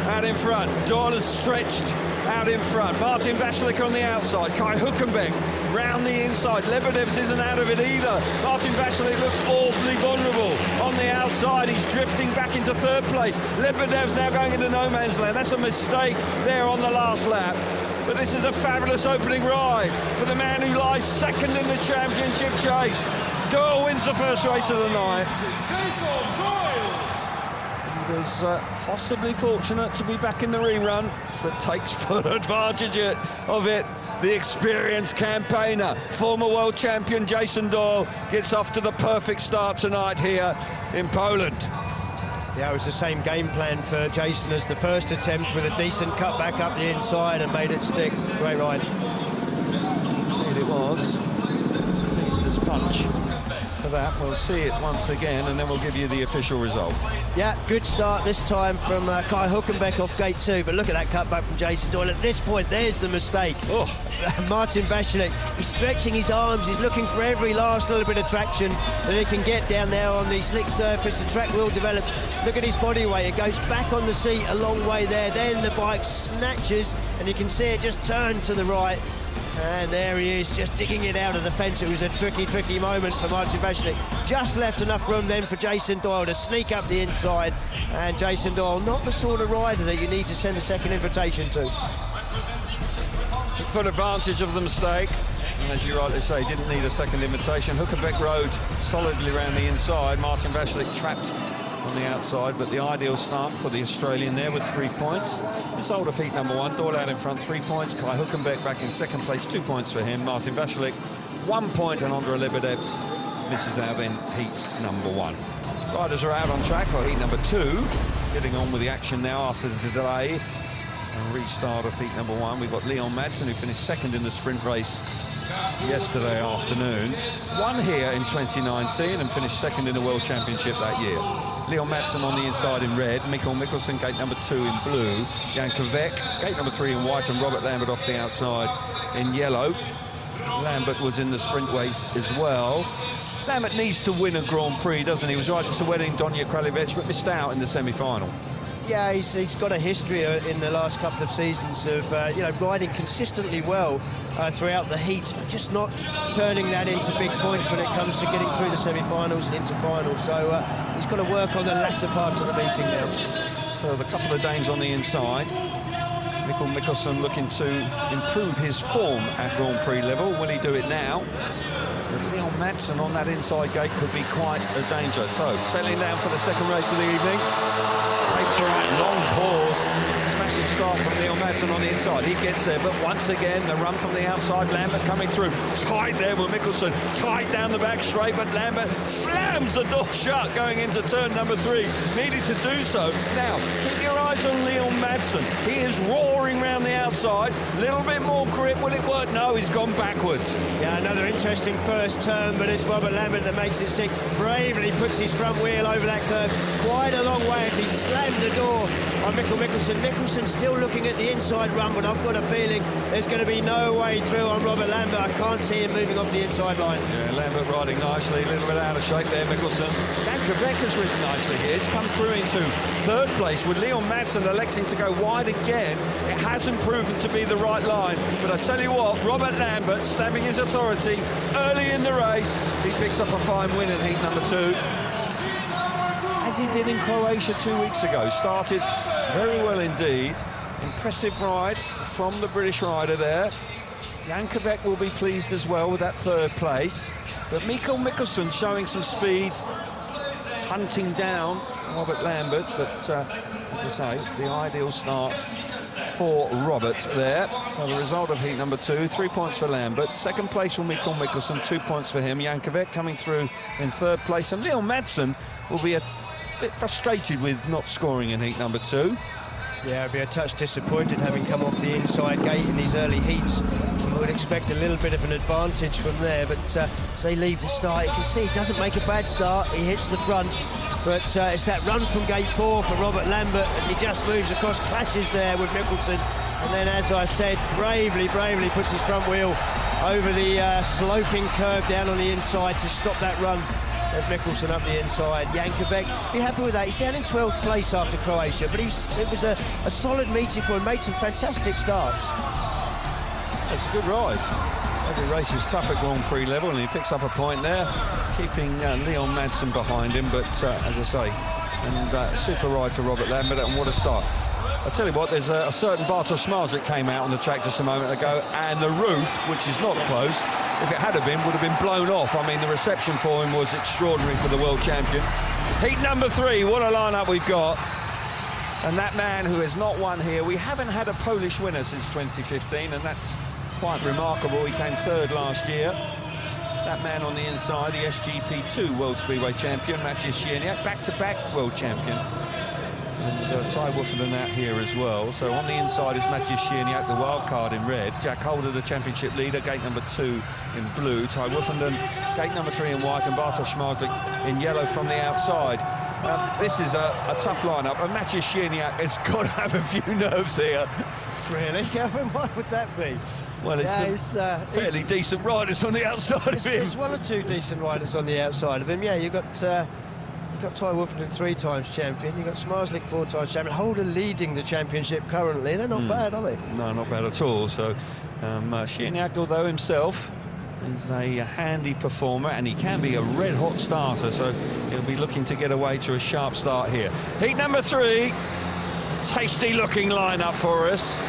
Out in front, Doyle is stretched out in front. Martin Vašík on the outside. Kai Hülkenberg round the inside. Lebedev's isn't out of it either. Martin Vašík looks awfully vulnerable on the outside. He's drifting back into third place. Lebedev's now going into no man's land. That's a mistake there on the last lap. But this is a fabulous opening ride for the man who lies second in the championship chase. Doyle wins the first race of the night. He was possibly fortunate to be back in the rerun, but takes full advantage of it. The experienced campaigner, former world champion Jason Doyle, gets off to the perfect start tonight here in Poland. Yeah, it was the same game plan for Jason as the first attempt, with a decent cut back up the inside and made it stick. Great ride. Indeed it was. This punch for that. We'll see it once again, and then we'll give you the official result. Yeah, good start this time from Kai Hülkenberg off gate 2, but look at that cutback from Jason Doyle. At this point, there's the mistake. Oh. Martin Vašík, he's stretching his arms, he's looking for every last little bit of traction that he can get down there on the slick surface. The track will develop. Look at his body weight, it goes back on the seat a long way there. Then the bike snatches, and you can see it just turn to the right. And there he is, just digging it out of the fence. It was a tricky moment for Martin Vašík. Just left enough room then for Jason Doyle to sneak up the inside. And Jason Doyle, not the sort of rider that you need to send a second invitation to. Full advantage of the mistake. And as you rightly say, didn't need a second invitation. Hülkenberg rode solidly around the inside. Martin Vašík trapped on the outside, but the ideal start for the Australian there with 3 points. Result of heat number 1, Doyle out in front, 3 points. Kai Hülkenberg back in second place, 2 points for him. Martin Vašík, 1 point, and Ondra Lebedev misses out in heat number 1. Riders are out on track for heat number 2, getting on with the action now after the delay and restart of heat number 1. We've got Leon Madsen, who finished second in the sprint race yesterday afternoon. Won here in 2019 and finished second in the World Championship that year. Leon Madsen on the inside in red, Mikkel Mikkelsen gate number 2 in blue, Jan Kvek gate number 3 in white, and Robert Lambert off the outside in yellow. Lambert was in the sprint race as well. Lambert needs to win a Grand Prix, doesn't he? He was riding Sweating Donja Kraljevic, but missed out in the semi-final. Yeah, he's got a history in the last couple of seasons of riding consistently well throughout the heats, but just not turning that into big points when it comes to getting through the semi-finals and into finals. So he's got to work on the latter part of the meeting now. So the couple of Danes on the inside. Mikkel Mikkelsen looking to improve his form at Grand Prix level. Will he do it now? Leon Madsen on that inside gate could be quite a danger. So, settling down for the second race of the evening. Takes right, long pause. Smashing start from Leo Madsen on the inside. He gets there, but once again, the run from the outside. Lambert coming through. Tight there with Mikkelsen. Tight down the back straight, but Lambert slams the door shut going into turn number 3. Needed to do so. Now, keep your eyes on Leo Madsen. He is roaring round the outside. Little bit more grip. Will it work? No, he's gone backwards. Yeah, another interesting first turn, but it's Robert Lambert that makes it stick. Bravely puts his front wheel over that curve quite a long way as he slammed the door on Mikkelsen. Mikkelsen still looking at the inside run, but I've got a feeling there's going to be no way through on Robert Lambert. I can't see him moving off the inside line. Yeah, Lambert riding nicely, a little bit out of shape there, Mikkelsen. Jankovic has ridden nicely here. He's come through into third place with Leon Madsen electing to go wide again. It hasn't proven to be the right line, but I tell you what, Robert Lambert stamping his authority early in the race. He picks up a fine win in heat number 2. As he did in Croatia 2 weeks ago. Started very well indeed. Impressive ride from the British rider there. Jankovic will be pleased as well with that third place. But Mikael Mikkelsen showing some speed, hunting down Robert Lambert. But as I say, the ideal start for Robert there. So the result of heat number 2, 3 points for Lambert. Second place for Mikael Mikkelsen, 2 points for him. Jankovic coming through in third place. And Leo Madsen will be a bit frustrated with not scoring in heat number 2. Yeah, I'd be a touch disappointed having come off the inside gate in these early heats. You would expect a little bit of an advantage from there, but as they leave the start, you can see he doesn't make a bad start. He hits the front, but it's that run from gate 4 for Robert Lambert as he just moves across, clashes there with Mikkelsen, and then, as I said, bravely puts his front wheel over the sloping curve down on the inside to stop that run of Mikkelsen up the inside. Jankovic, be happy with that. He's down in 12th place after Croatia, but it was a solid meeting for him, made some fantastic starts. It's a good ride. Every race is tough at Grand Prix level, and he picks up a point there, keeping Leon Madsen behind him, but as I say, and super ride for Robert Lambert, and what a start. I'll tell you what, there's a certain Bartosz Zmarzlik came out on the track just a moment ago, and the roof, which is not closed, if it had been, would have been blown off. I mean, the reception for him was extraordinary for the world champion. Heat number 3, what a lineup we've got. And that man who has not won here, we haven't had a Polish winner since 2015, and that's quite remarkable. He came third last year. That man on the inside, the SGP 2 World Speedway champion, Maciej Sierniak, back-to-back world champion. And Ty Woofenden out here as well. So on the inside is Maciej Sierniak, the wild card in red. Jack Holder, the championship leader, gate number 2 in blue. Ty Woofenden, gate number 3 in white, and Bartosz Zmarzlik in yellow from the outside. This is a tough lineup, and Maciej Sierniak has got to have a few nerves here. Really? What would that be? Well, it's fairly decent riders on the outside of him. There's 1 or 2 decent riders on the outside of him. Yeah, you've got Ty Woofenden 3 times champion. You've got Zmarzlik 4 times champion. Holder leading the championship currently. They're not bad, are they? No, not bad at all. So Sierniak, although himself is a handy performer, and he can be a red-hot starter, so he'll be looking to get away to a sharp start here. Heat number 3, tasty-looking lineup for us.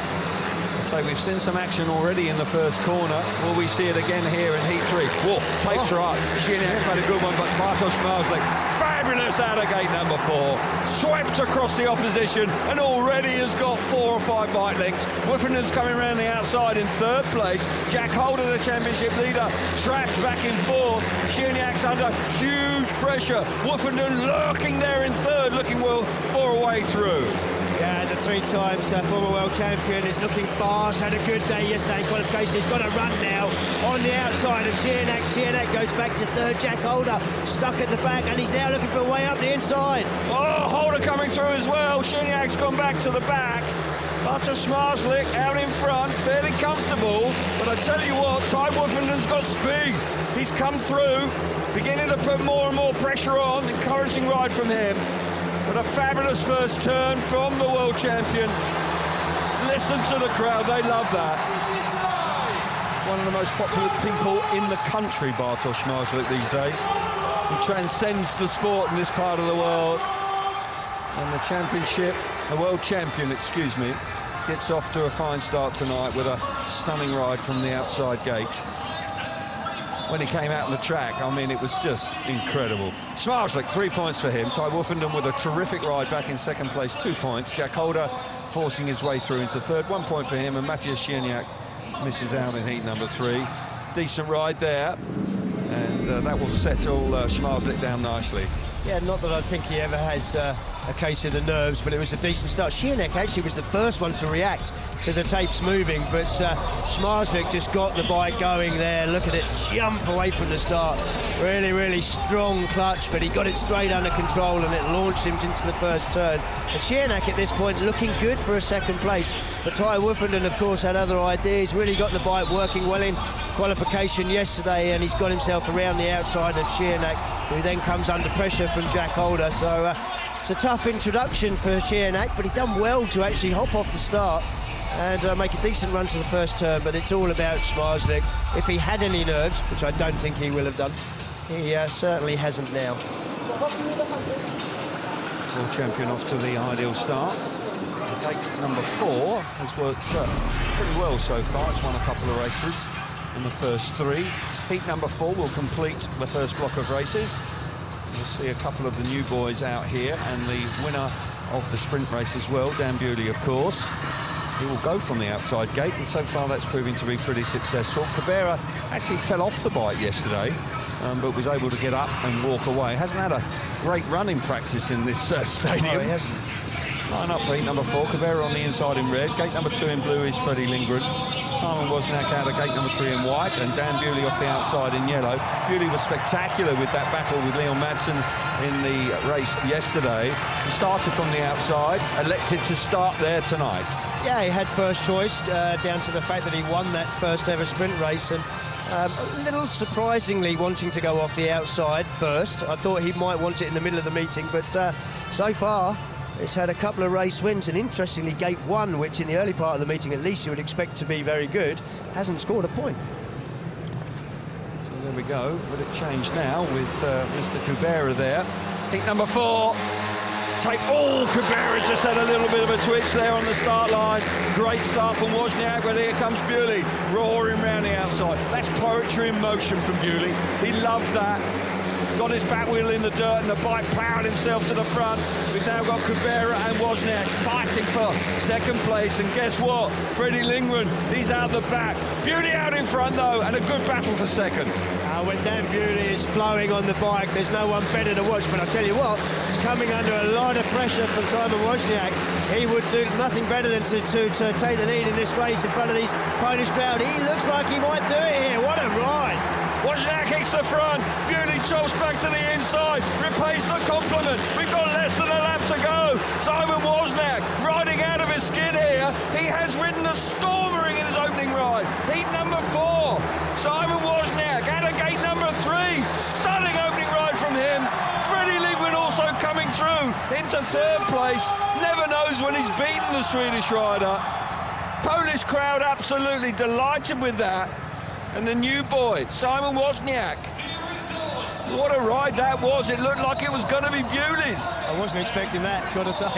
So we've seen some action already in the first corner. Will we see it again here in heat 3? Whoa, tapes are up. Sierniak's made a good one, but Bartosz Zmarzlik, fabulous out of gate number 4. Swept across the opposition and already has got 4 or 5 bike lengths. Woofenden's coming around the outside in third place. Jack Holder, the championship leader, trapped back in 4th. Sierniak's under huge pressure. Woofenden lurking there in third, looking well for a way through. Yeah, the 3 times former world champion is looking fast, had a good day yesterday in qualification. He's got a run now on the outside of Sierniak. Sierniak goes back to third. Jack Holder stuck at the back, and he's now looking for a way up the inside. Oh, Holder coming through as well. Sierniak's gone back to the back. Bartosz Zmarzlik out in front, fairly comfortable. But I tell you what, Ty Woofenden's got speed. He's come through, beginning to put more and more pressure on. Encouraging ride from him. But a fabulous first turn from the world champion. Listen to the crowd, they love that. One of the most popular people in the country, Bartosz Zmarzlik, these days. He transcends the sport in this part of the world. And the world champion, excuse me, gets off to a fine start tonight with a stunning ride from the outside gate. when he came out on the track. I mean, it was just incredible. Zmarzlik, 3 points for him. Ty Wolfenden with a terrific ride back in second place, 2 points. Jack Holder forcing his way through into third, 1 point for him. And Matthias Sierniak misses out in heat number 3. Decent ride there. And that will settle Zmarzlik down nicely. Yeah, not that I think he ever has a case of the nerves, but it was a decent start. Sierniak actually was the first one to react to the tapes moving, but Zmarzlik just got the bike going there. Look at it jump away from the start. Really, really strong clutch, but he got it straight under control and it launched him into the first turn. And Sierniak at this point looking good for a second place. But Ty Wolfenden, of course, had other ideas, really got the bike working well in qualification yesterday, and he's got himself around the outside of Sierniak, who then comes under pressure from Jack Holder. So it's a tough introduction for Sierniak, but he done well to actually hop off the start and make a decent run to the first turn. But it's all about Zmarzlik. If he had any nerves, which I don't think he will have done, he certainly hasn't now. World champion off to the ideal start. Gate number 4 has worked pretty well so far. It's won a couple of races in the first 3. Heat number 4 will complete the first block of races. You'll see a couple of the new boys out here, and the winner of the sprint race as well, Dan Bewley, of course. He will go from the outside gate, and so far that's proving to be pretty successful. Cabrera actually fell off the bike yesterday, but was able to get up and walk away. Hasn't had a great run in practice in this stadium. No, he hasn't. Line up for heat number 4, Cabrera on the inside in red. Gate number 2 in blue is Freddie Lindgren. Simon Wozniak out of gate number 3 in white, and Dan Bewley off the outside in yellow. Bewley was spectacular with that battle with Leon Madsen in the race yesterday. He started from the outside, elected to start there tonight. Yeah, he had first choice, down to the fact that he won that first ever sprint race, and a little surprisingly wanting to go off the outside first. I thought he might want it in the middle of the meeting, but so far it's had a couple of race wins, and interestingly gate 1, which in the early part of the meeting at least you would expect to be very good, hasn't scored a point. So there we go, but it changed now with Mr. Cabrera there. Heat number 4. Cabrera just had a little bit of a twitch there on the start line. Great start from Wozniak, but here comes Bewley roaring round the outside. That's poetry in motion from Bewley. He loved that. Got his back wheel in the dirt and the bike powered himself to the front. We've now got Cabrera and Wozniak fighting for second place, and guess what? Freddie Lindgren, he's out the back. Bewley out in front though, and a good battle for second. When Dan Bewley is flowing on the bike, there's no one better to watch, but I'll tell you what, he's coming under a lot of pressure from Simon Wozniak. He would do nothing better than to take the lead in this race in front of these Polish crowd. He looks like he might do it here. What a ride! Wozniak hits the front, Bewley chops back to the inside, replays the compliment. We've got less than a lap to go. Simon Wozniak riding out of his skin here. He has ridden a stormering in his opening ride. Heat number 4, Simon Wozniak out of gate number 3. Stunning opening ride from him. Freddie Lindgren also coming through into third place. Never knows when he's beaten the Swedish rider. Polish crowd absolutely delighted with that. And the new boy, Simon Wozniak. What a ride that was. It looked like it was going to be Bewley's. I wasn't expecting that, got to say.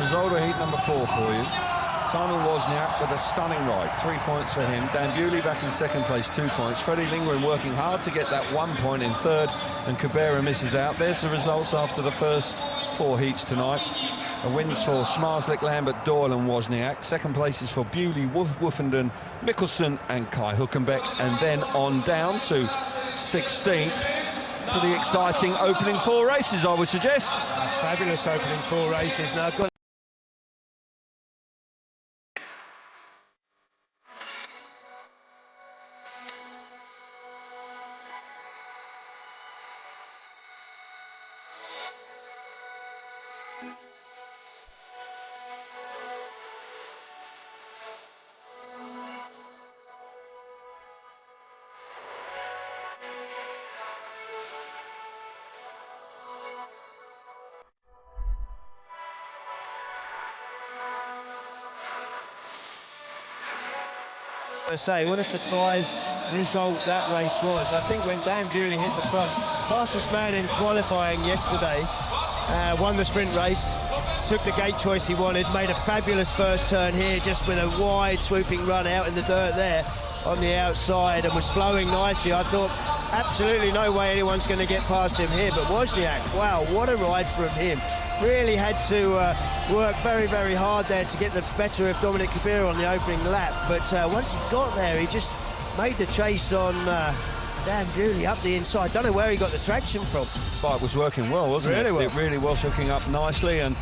Result of heat number 4 for you. Simon Wozniak with a stunning ride, 3 points for him. Dan Bewley back in second place, 2 points. Freddie Lindgren working hard to get that 1 point in third, and Cabrera misses out. There's the results after the first 4 heats tonight. The wins for Zmarzlik, Lambert, Doyle and Wozniak. Second place is for Bewley, Wolfenden, Mikkelsen and Kai Hülkenberg. And then on down to 16th. Pretty exciting opening 4 races, I would suggest. Fabulous opening 4 races. Now, I've got to say, what a surprise result that race was. I think when Dan Bewley hit the front, fastest man in qualifying yesterday, won the sprint race, took the gate choice he wanted, made a fabulous first turn here, just with a wide swooping run out in the dirt there. on the outside and was flowing nicely. I thought absolutely no way anyone's going to get past him here, but Wozniak, wow, what a ride from him. Really had to work very, very hard there to get the better of Dominic Kubera on the opening lap, but once he got there, he just made the chase on Dan Bewley up the inside. Don't know where he got the traction from. Bike was working well, wasn't really it? Well. It really was hooking up nicely, and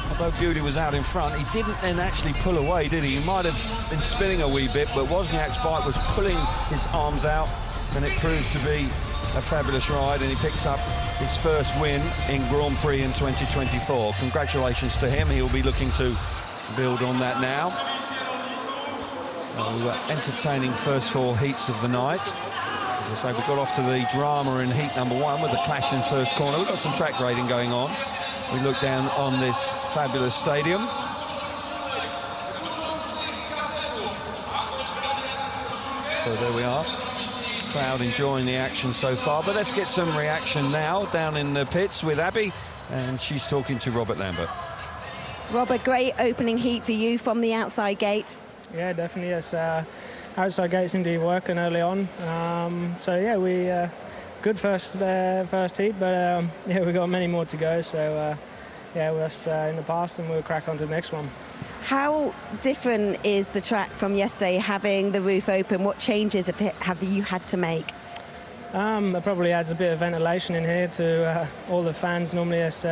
although Bewley was out in front, he didn't then actually pull away, did he? He might have been spinning a wee bit, but Wozniak's bike was pulling his arms out, and it proved to be a fabulous ride, and he picks up his first win in Grand Prix in 2024. Congratulations to him. He'll be looking to build on that now. We were entertaining first 4 heats of the night. As I say, we got off to the drama in heat number 1 with the clash in first corner. We've got some track grading going on. We look down on this fabulous stadium. So there we are. Crowd enjoying the action so far, but let's get some reaction now down in the pits with Abby, and she's talking to Robert Lambert. Robert, great opening heat for you from the outside gate. Yeah, definitely. Yes, outside gate seemed to be working early on. So yeah, we good first heat, but yeah, we got many more to go. So yeah, that's in the past, and we'll crack on to the next one. How different is the track from yesterday, having the roof open? What changes have you had to make? It probably adds a bit of ventilation in here to all the fans. Normally it's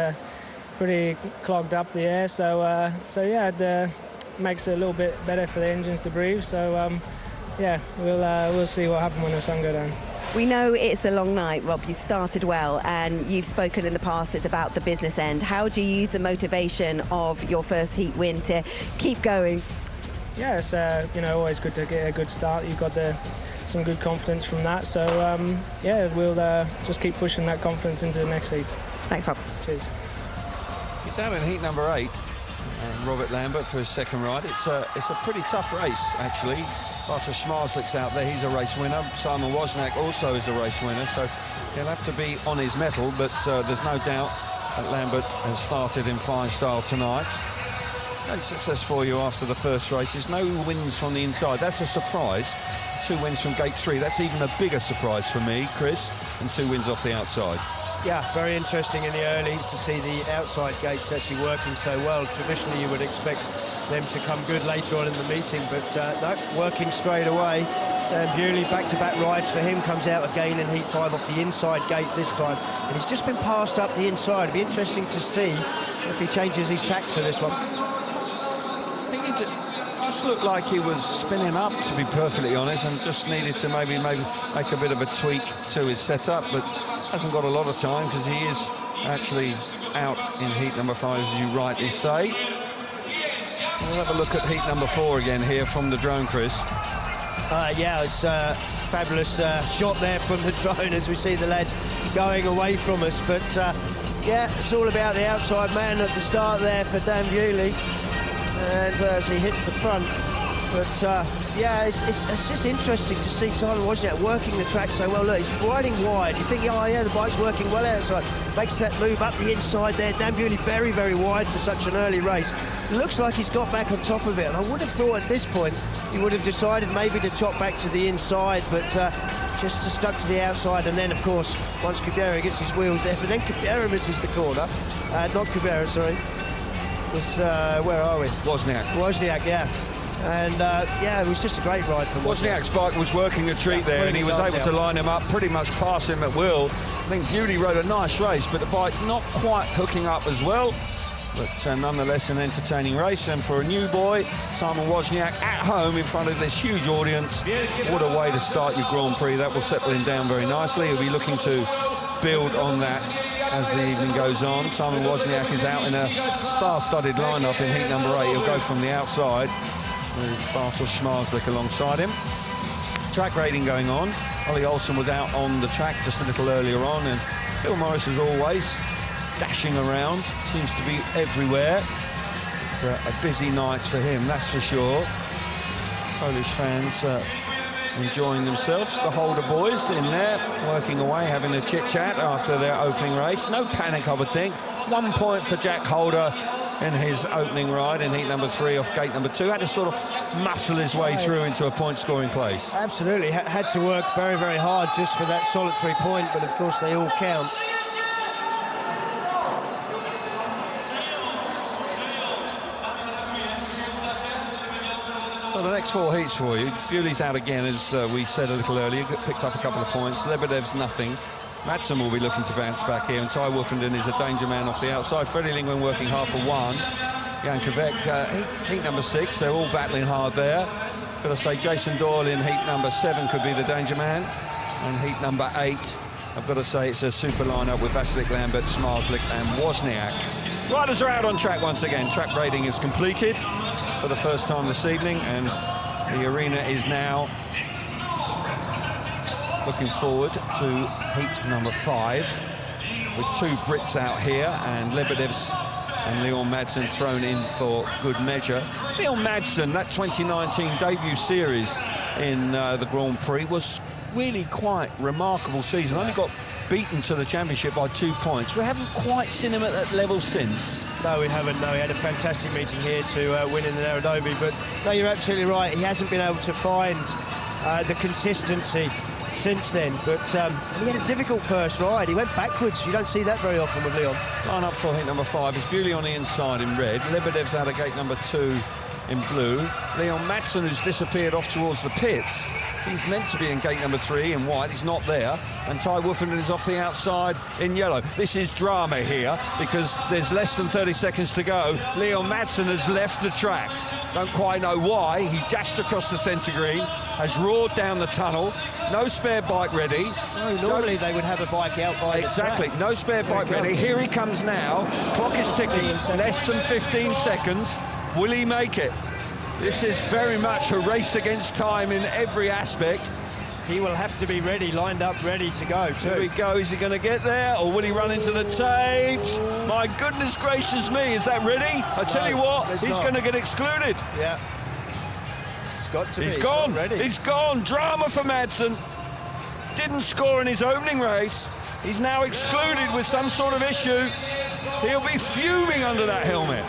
pretty clogged up the air, so yeah, it makes it a little bit better for the engines to breathe. So yeah, we'll see what happens when the sun goes down. We know it's a long night, Rob. You started well, and you've spoken in the past, it's about the business end. How do you use the motivation of your first heat win to keep going? Yeah, it's always good to get a good start. You've got some good confidence from that. So yeah, we'll just keep pushing that confidence into the next heats. Thanks, Rob. Cheers. He's out in heat number 8. Robert Lambert for his second ride. It's a pretty tough race, actually. Bartosz Zmarzlik's out there, he's a race winner. Simon Wozniak also is a race winner, so he'll have to be on his mettle, but there's no doubt that Lambert has started in fine style tonight. Great success for you after the first races. No wins from the inside, that's a surprise. 2 wins from gate 3, that's even a bigger surprise for me, Chris, and 2 wins off the outside. Yeah, very interesting in the earlies to see the outside gates actually working so well. Traditionally, you would expect them to come good later on in the meeting, but no, working straight away. And Bewley, back-to-back rides for him, comes out again in heat 5 off the inside gate this time. And he's just been passed up the inside. It'll be interesting to see if he changes his tack for this one. I think he just looked like he was spinning up, to be perfectly honest, and just needed to maybe make a bit of a tweak to his setup, but hasn't got a lot of time because he is actually out in heat number 5, as you rightly say. We'll have a look at heat number 4 again here from the drone, Chris. Yeah, it's a fabulous shot there from the drone as we see the lads going away from us. But yeah, it's all about the outside man at the start there for Dan Bewley. And as he hits the front. But yeah, it's just interesting to see Simon Wozniak working the track so well. Look, he's riding wide. You think, oh yeah, the bike's working well outside. Makes that move up the inside there. Dan Bewley very, very wide for such an early race. It looks like he's got back on top of it. And I would have thought at this point he would have decided maybe to chop back to the inside, but just stuck to the outside. And then, of course, once Kubera gets his wheels there, but then Kubera misses the corner. Not Kubera, sorry. It's, where are we? Wozniak, yeah. And yeah, it was just a great ride for Wozniak's bike was working a treat there, and he was able to line him up, pretty much pass him at will. I think Bewley rode a nice race, but the bike not quite hooking up as well. But nonetheless, an entertaining race. And for a new boy, Simon Wozniak at home in front of this huge audience, what a way to start your Grand Prix. That will settle him down very nicely. He'll be looking to build on that as the evening goes on. Simon Wozniak is out in a star-studded lineup in heat number 8. He'll go from the outside with Bartosz Zmarzlik alongside him. Track grading going on. Ollie Olsen was out on the track just a little earlier on, and Phil Morris, as always, dashing around, seems to be everywhere. It's a busy night for him, that's for sure. Polish fans enjoying themselves. The Holder boys in there, working away, having a chit-chat after their opening race. No panic, I would think. 1 point for Jack Holder. in his opening ride in heat number 3 off gate number 2. Had to sort of muscle his way through into a point-scoring place. Absolutely, had to work very, very hard just for that solitary point, but of course they all count. So the next 4 heats for you. Bewley's out again, as we said a little earlier. Picked up a couple of points. Lebedev's nothing. Madsen will be looking to bounce back here, and Ty Wolfenden is a danger man off the outside. Freddie Lingman working hard for 1. Jan Kvek, heat number 6. They're all battling hard there. Got to say, Jason Doyle in heat number 7 could be the danger man. And heat number 8, I've got to say, it's a super lineup with Vasilik, Lambert, Zmarzlik and Wozniak. Riders are out on track once again. Track rating is completed for the first time this evening, and the arena is now looking forward to heat number 5 with 2 Brits out here, and Lebedev's and Leon Madsen thrown in for good measure. Leon Madsen, that 2019 debut series in the Grand Prix was really quite remarkable season. Only got beaten to the championship by 2 points. We haven't quite seen him at that level since. No, we haven't. No, he had a fantastic meeting here to win in the Nairobi, but no, you're absolutely right. He hasn't been able to find the consistency since then, but he had a difficult first ride. He went backwards. You don't see that very often with Leon. Line up for heat number 5 is Bewley on the inside in red. Lebedev's out of gate number 2 in blue. Leon Madsen, who's disappeared off towards the pits. He's meant to be in gate number 3 in white. He's not there. And Ty Wolfenden is off the outside in yellow. This is drama here because there's less than 30 seconds to go. Leon Madsen has left the track. Don't quite know why. He dashed across the centre green, has roared down the tunnel. No spare bike ready. No, normally they would have a bike out by exactly. The track. No spare bike ready. Here he comes now. Clock is ticking. Less than 15 seconds. Will he make it? This is very much a race against time in every aspect. He will have to be ready, lined up, ready to go too. Here we go. Is he going to get there, or will he run into the tapes? My goodness gracious me, is that ready? I tell you what, he's going to get excluded. Yeah. It's got to be. He's gone. Ready. He's gone. Drama for Madsen. Didn't score in his opening race. He's now excluded with some sort of issue. He'll be fuming under that helmet.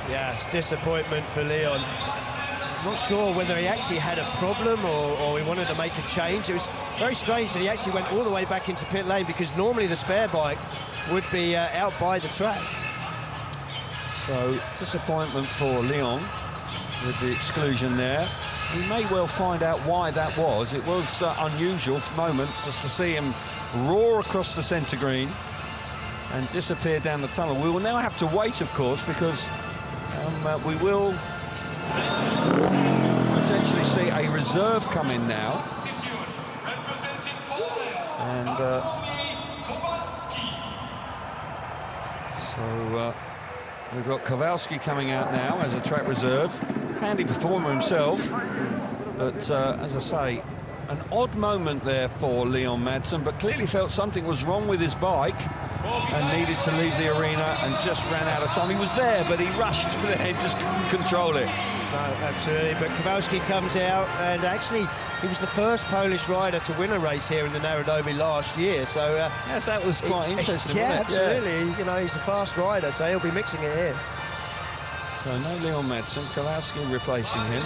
Yeah, it's disappointment for Leon. Not sure whether he actually had a problem or he wanted to make a change. It was very strange that he actually went all the way back into pit lane, because normally the spare bike would be out by the track. So, disappointment for Leon with the exclusion there. We may well find out why that was. It was unusual moment just to see him roar across the centre green and disappear down the tunnel. We will now have to wait, of course, because we will potentially see a reserve come in now. And so we've got Kowalski coming out now as a track reserve. Handy performer himself. But as I say, an odd moment there for Leon Madsen, but clearly felt something was wrong with his bike and needed to leave the arena and just ran out of time. He was there, but he rushed to the end, just couldn't control it. No, absolutely. But Kowalski comes out, and actually he was the first Polish rider to win a race here in the Nairobi last year. So yes, that was quite interesting. Yeah, wasn't it? absolutely. Yeah. You know, he's a fast rider, so he'll be mixing it here. So no Leon Madsen, Kowalski replacing him.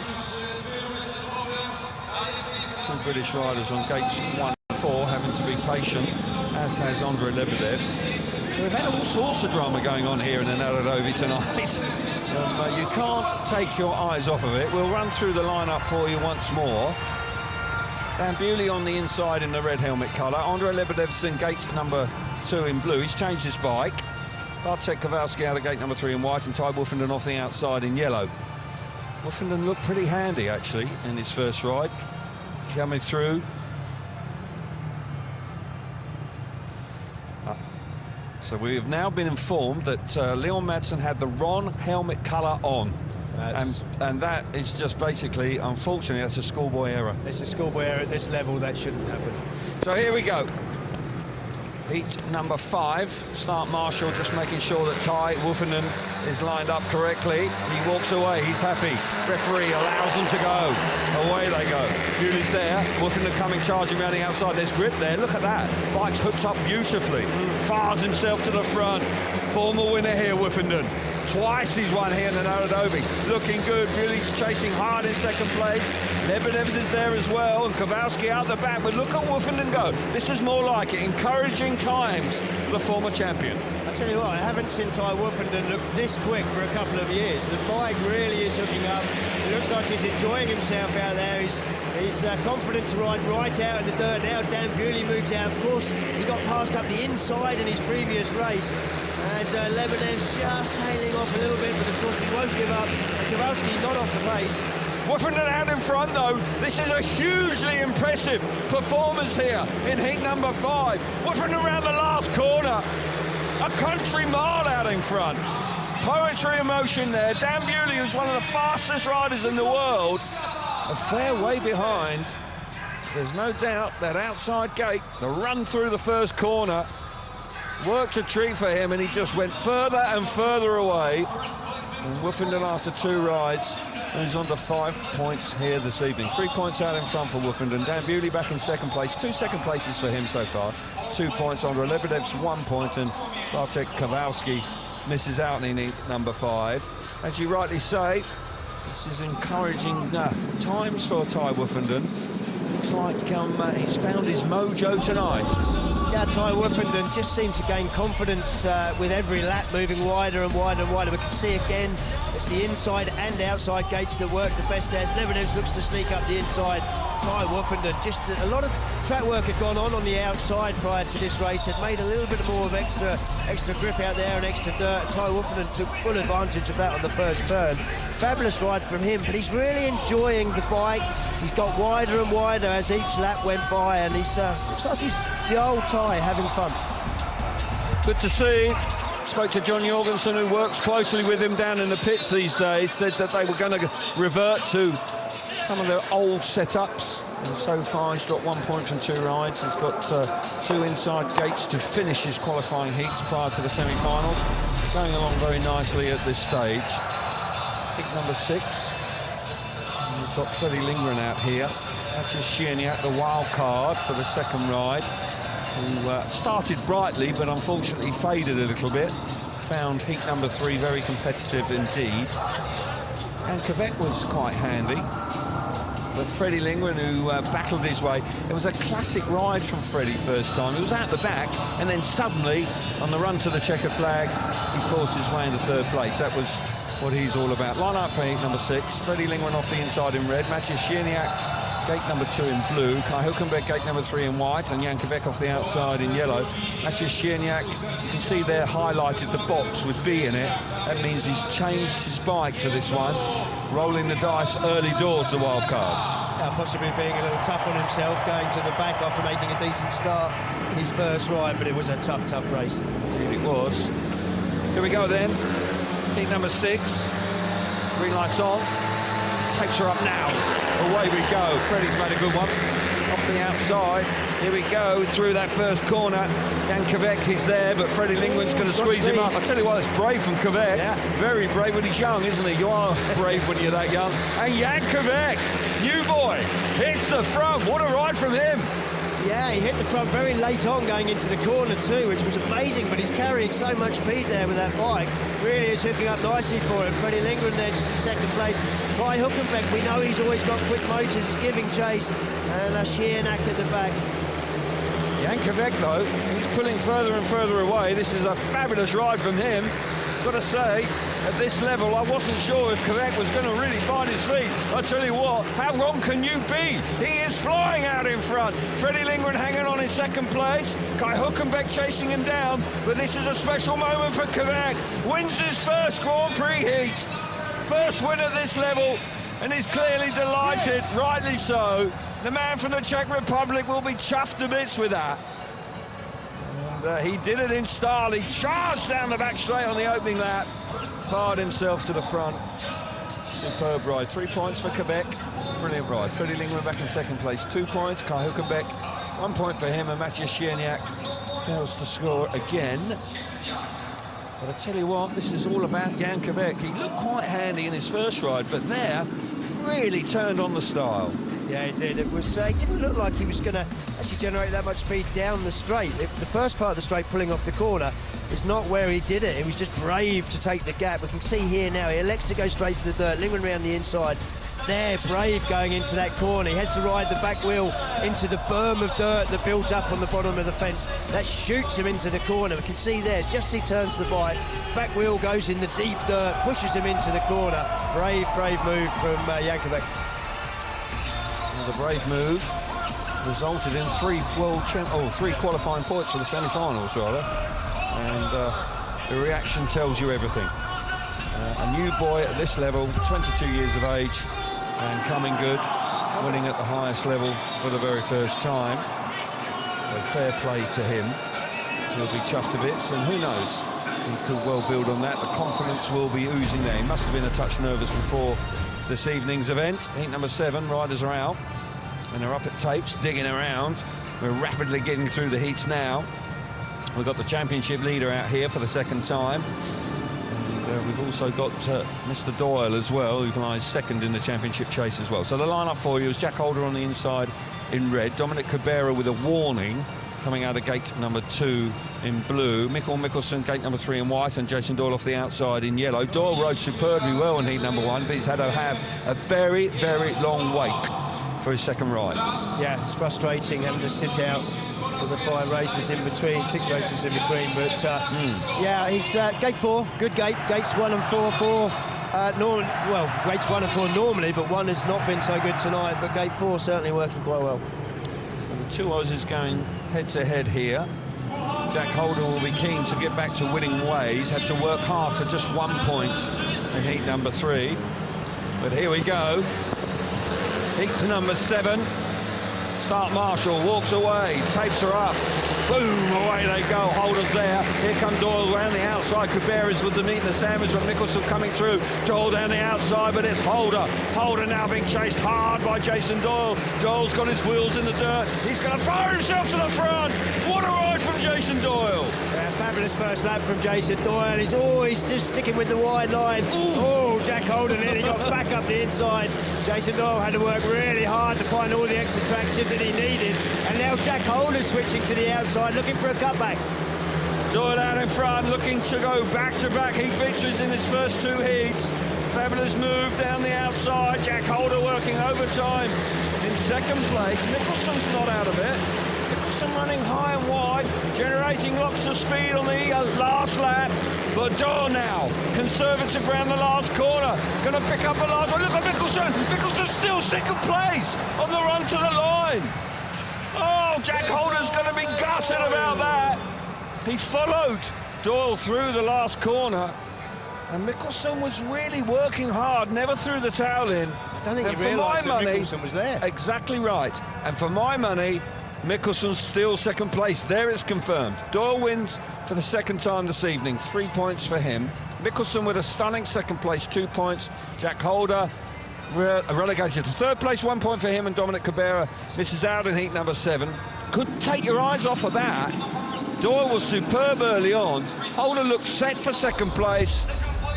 2 British riders on gates 1 and 4 having to be patient, as has Andrei Lebedev. So we've had all sorts of drama going on here in the Nairobi tonight. You can't take your eyes off of it. We'll run through the lineup for you once more. Dan Bewley on the inside in the red helmet colour. Andrei Lebedev's in gate number 2 in blue. He's changed his bike. Bartek Kowalski out of gate number 3 in white, and Ty Wolfenden off the outside in yellow. Wolfenden looked pretty handy, actually, in his first ride. Coming through. So we have now been informed that Leon Madsen had the wrong helmet colour on. And that is just basically, unfortunately, that's a schoolboy error. It's a schoolboy error at this level. That shouldn't happen. So here we go. Heat number 5. Start marshal, just making sure that Ty Wolfenden is lined up correctly. He walks away, he's happy. Referee allows them to go. Away they go. Bewley's there. Wolfenden coming, charging around the outside. There's grip there. Look at that. Bike's hooked up beautifully. Fires himself to the front. Former winner here, Wolfenden. Twice he's won here in the Narodovi. Looking good. Bewley's chasing hard in second place. Lebenevs is there as well, and Kowalski out the back. But look at Woffinden go. This is more like it. Encouraging times for the former champion. I tell you what, I haven't seen Ty Woffinden look this quick for a couple of years. The bike really is hooking up. It looks like he's enjoying himself out there. He's confident to ride right out in the dirt now. Dan Bewley moves out. Of course, he got passed up the inside in his previous race. And Lebenev's just tailing off a little bit, but of course he won't give up. Kowalski not off the pace. Woffinden out in front though. This is a hugely impressive performance here in heat number 5. Woffinden around the last corner. A country mile out in front. Poetry in motion there. Dan Bewley, who's one of the fastest riders in the world, a fair way behind. There's no doubt that outside gate, the run through the first corner, worked a treat for him, and he just went further and further away. And Woffinden after 2 rides, and he's on to 5 points here this evening. 3 points out in front for Woffinden. Dan Bewley back in second place. 2 second places for him so far. 2 points. Andre Lebenev's 1 point, and Bartosz Kowalski misses out in heat number 5. As you rightly say, this is encouraging times for Ty Woffinden. Looks like he's found his mojo tonight. Yeah, Ty Woffinden just seems to gain confidence with every lap, moving wider and wider and wider. We can see again, it's the inside and outside gates that work the best there. Lebenevs looks to sneak up the inside. Ty Woffinden, just a lot of track work had gone on the outside prior to this race. It made a little bit more of extra grip out there and extra dirt. Ty Woffinden took full advantage of that on the first turn. Fabulous ride from him, but he's really enjoying the bike. He's got wider and wider as each lap went by, and he's looks like he's the old Ty having fun. Good to see. Spoke to John Jorgensen, who works closely with him down in the pits these days, said that they were going to revert to some of their old setups, and so far he's got 1 point from 2 rides. He's got 2 inside gates to finish his qualifying heats prior to the semi-finals. Going along very nicely at this stage. Heat number 6. And we've got Freddie Lindgren out here. That's Shieniak, the wild card for the second ride, who started brightly but unfortunately faded a little bit. Found heat number 3 very competitive indeed. And Quebec was quite handy. But Freddie Lindgren, who battled his way, it was a classic ride from Freddie first time. He was out the back, and then suddenly, on the run to the checker flag, he forced his way into 3rd place. That was what he's all about. Line up for heat number 6. Freddie Lindgren off the inside in red. Matches Shieniak, gate number 2 in blue. Kai Hülkenberg, gate number 3 in white. And Jan Quebec off the outside in yellow. Matches Shieniak. You can see there highlighted the box with B in it. That means he's changed his bike for this one. Rolling the dice early doors, the wild card. Possibly being a little tough on himself, going to the back after making a decent start his first ride, but it was a tough race. Indeed it was. Here we go then. Heat number 6. Green lights on. Tapes are up now. Away we go. Freddie's made a good one. Off the outside. Here we go through that first corner. Jan Quebec is there, but Freddie Lindgren's going to squeeze him up. I tell you what, it's brave from Quebec. Yeah. Very brave when he's young, isn't he? You are brave when you're that young. And Jan Quebec, new boy, hits the front. What a ride from him. Yeah, he hit the front very late on going into the corner too, which was amazing, but he's carrying so much speed there with that bike. Really is hooking up nicely for him. Freddie Lindgren there just in second place. Kai Hülkenberg, we know he's always got quick motors, he's giving chase, and Shieniak at the back. Jan Quebec, though, he's pulling further and further away. This is a fabulous ride from him. Got to say, at this level, I wasn't sure if Quebec was going to really find his feet. I tell you what, how wrong can you be? He is flying out in front. Freddie Lindgren hanging on in second place. Kai Hülkenberg chasing him down. But this is a special moment for Quebec. Wins his first Grand Prix heat. First win at this level. And he's clearly delighted, rightly so. The man from the Czech Republic will be chuffed to bits with that. And he did it in style. He charged down the back straight on the opening lap, fired himself to the front. Superb ride. 3 points for Quebec. Brilliant ride. Freddie Lindgren back in second place. 2 points. Kai Hülkenberg, 1 point for him. And Matthias Shieniak fails to score again. But I tell you what, this is all about Jan Quebec. He looked quite handy in his first ride, but there, really turned on the style. Yeah, he did. It was. It didn't look like he was going to actually generate that much speed down the straight. The first part of the straight, pulling off the corner, is not where he did it. He was just brave to take the gap. We can see here now he elects to go straight to the dirt, lingering around the inside. There, brave going into that corner. He has to ride the back wheel into the berm of dirt that built up on the bottom of the fence. That shoots him into the corner. We can see there, just as he turns the bike, back wheel goes in the deep dirt, pushes him into the corner. Brave move from Jankovic. The brave move resulted in three qualifying points for the semi-finals, rather. And the reaction tells you everything. A new boy at this level, 22 years of age, and coming good, winning at the highest level for the very first time. So fair play to him. He'll be chuffed to bits, and who knows, he could well build on that. The confidence will be oozing there. He must have been a touch nervous before this evening's event. Heat number 7, riders are out, and they're up at tapes, digging around. We're rapidly getting through the heats now. We've got the championship leader out here for the second time. We've also got Mr. Doyle as well, who lies second in the championship chase as well. So the lineup for you is Jack Holder on the inside in red, Dominic Cabrera with a warning coming out of gate number 2 in blue, Mikkel Mikkelsen gate number 3 in white, and Jason Doyle off the outside in yellow. Doyle rode superbly well in heat number 1, but he's had to have a very, very long wait for his second ride. Yeah, it's frustrating having to sit out for the 5 races in between, 6 races in between, but yeah, he's gate 4, good gate, gates 1 and 4, gates 1 and 4 normally, but 1 has not been so good tonight, but gate 4 certainly working quite well. And the two Aussies going head-to-head here. Jack Holder will be keen to get back to winning ways, had to work hard for just 1 point in heat number 3, but here we go. Heat number 7. Start Marshall, walks away, tapes are up. Boom, away they go. Holder's there. Here come Doyle around the outside. Cabrera's with the meat and the sandwich, but Mikkelsen coming through. Doyle down the outside, but it's Holder. Holder now being chased hard by Jason Doyle. Doyle's got his wheels in the dirt. He's going to fire himself to the front. What a ride from Jason Doyle. Yeah, fabulous first lap from Jason Doyle. He's always just sticking with the wide line. Oh, Jack Holder nearly got back up the inside. Jason Doyle had to work really hard to find all the extra traction that he needed. And now Jack Holder's switching to the outside, looking for a cutback. Doyle out in front, looking to go back-to-back heat victories in his first 2 heats. Fabulous move down the outside. Jack Holder working overtime in second place. Mikkelsen's not out of it. Mikkelsen running high and wide, generating lots of speed on the last lap. But Doyle now, conservative around the last corner, going to pick up a last one. Look at Mikkelsen. Mikkelsen's still second place on the run to the line. Oh, Jack Holder's going to be gutted about that. He followed Doyle through the last corner, and Mikkelsen was really working hard, never threw the towel in. I don't think he realised that Mikkelsen was there. Exactly right. And for my money, Mikkelsen's still second place. There it's confirmed. Doyle wins for the second time this evening. 3 points for him. Mikkelsen with a stunning second place, 2 points. Jack Holder relegated to third place, 1 point for him, and Dominic Cabrera misses out in heat number 7. Couldn't take your eyes off of that. Doyle was superb early on. Holder looked set for second place,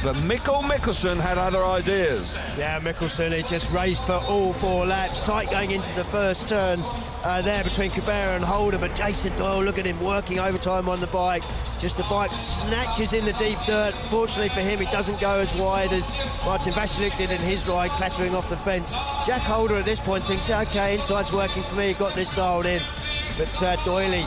but Mikkelsen had other ideas. Yeah, Mikkelsen, he just raced for all 4 laps, tight going into the first turn there between Cabrera and Holder, but Jason Doyle, look at him working overtime on the bike. Just the bike snatches in the deep dirt. Fortunately for him, he doesn't go as wide as Martin Vasilik did in his ride, clattering off the fence. Jack Holder at this point thinks, okay, inside's working for me, got this dialed in. But Doyley,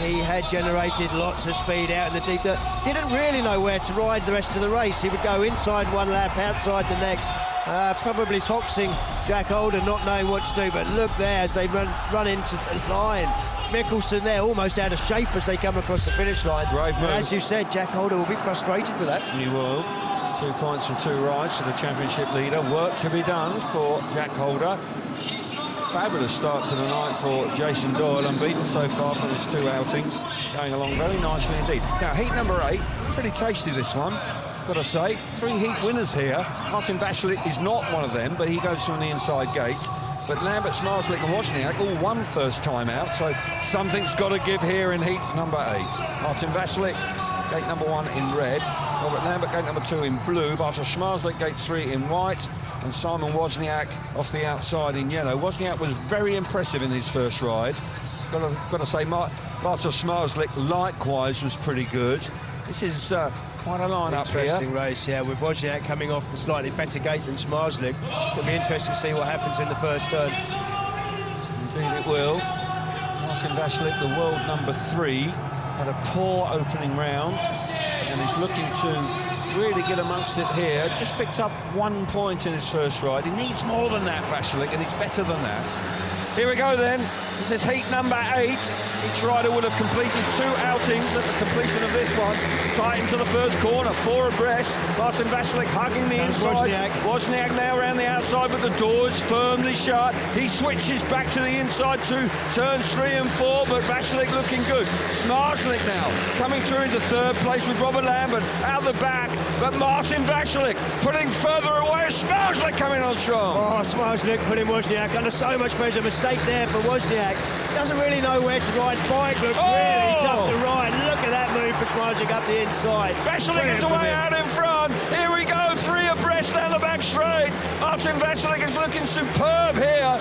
he had generated lots of speed out in the deep dirt. Didn't really know where to ride the rest of the race. He would go inside 1 lap, outside the next. Probably foxing Jack Holder, not knowing what to do. But look there as they run into the line. Mikkelsen there almost out of shape as they come across the finish line. But as you said, Jack Holder will be frustrated with that. He will. 2 points from 2 rides for the championship leader. Work to be done for Jack Holder. Fabulous start to the night for Jason Doyle, unbeaten so far from his 2 outings, going along very nicely indeed. Now, heat number 8, pretty tasty this one, got to say. 3 heat winners here. Martin Vasilik is not one of them, but he goes from the inside gate. But Lambert, Zmarzlik and Wozniak all won first time out, so something's got to give here in heat number 8. Martin Vasilik, gate number 1 in red. Robert Lambert, gate number 2 in blue. Bartosz Zmarzlik, gate 3 in white. And Simon Wozniak off the outside in yellow. Wozniak was very impressive in his first ride. Got to say, Bartosz Zmarzlik likewise was pretty good. This is quite a line-up here. Interesting race, yeah, with Wozniak coming off the slightly better gate than Zmarzlik. It'll be interesting to see what happens in the first turn. Indeed it will. Martin Vašík, the world number 3, had a poor opening round, and he's looking to really get amongst it here. Just picked up 1 point in his first ride. He needs more than that, Vašík, and he's better than that. Here we go then. This is heat number 8. Each rider will have completed 2 outings at the completion of this one. Tight into the first corner, 4 abreast. Martin Vašík hugging the inside. Wozniak now around the outside, but the door's firmly shut. He switches back to the inside to turns 3 and 4, but Vašík looking good. Zmarzlik now coming through into 3rd place with Robert Lambert out the back, but Martin Vašík pulling further away. Zmarzlik coming on strong. Oh, Zmarzlik putting Wozniak under so much pressure. Mistake there for Wozniak. Doesn't really know where to ride. Bike looks really tough to ride. Look at that move for Zmarzlik up the inside. Vašík is away out in front. Here we go, 3 abreast down the back straight. Martin Vašík is looking superb here.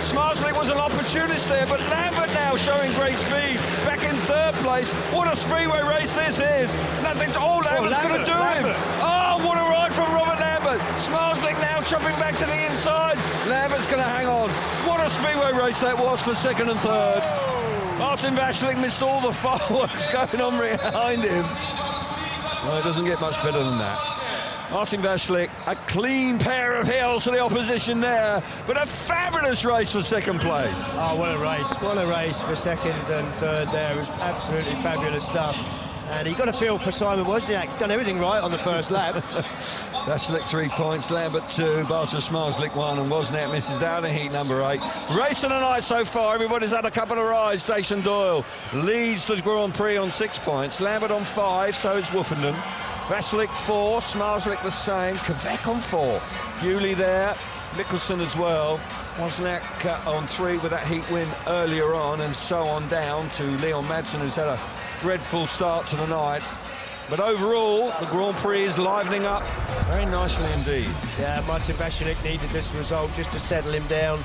Zmarzlik was an opportunist there, but Lambert now showing great speed. Back in 3rd place. What a speedway race this is. Nothing to... Oh, Lambert's going to do him. Oh, what a ride from Robert Lambert. Zmarzlik now chopping back to the inside. Lambert's going to hang on. What a speedway race that was for 2nd and 3rd. Martin Vašík missed all the fireworks going on behind him. Well, it doesn't get much better than that. Martin Vašík, a clean pair of heels for the opposition there, but a fabulous race for 2nd place. Oh, what a race. What a race for 2nd and 3rd there. It was absolutely fabulous stuff. And he got a feel for Simon Wozniak. Done everything right on the first lap. Vašík 3 points, Lambert 2, Bartosz Zmarzlik 1, and Wozniak misses out in heat number 8. Race of the night so far. Everybody's had a couple of rides. Jason Doyle leads the Grand Prix on 6 points. Lambert on 5, so is Woofenden. Vašík 4, Zmarzlik the same. Kvek on 4. Bewley there. Mikkelsen as well. Wozniak on 3 with that heat win earlier on, and so on down to Leon Madsen, who's had a dreadful start to the night. But overall, the Grand Prix is livening up very nicely indeed. Yeah, Martin Vašík needed this result just to settle him down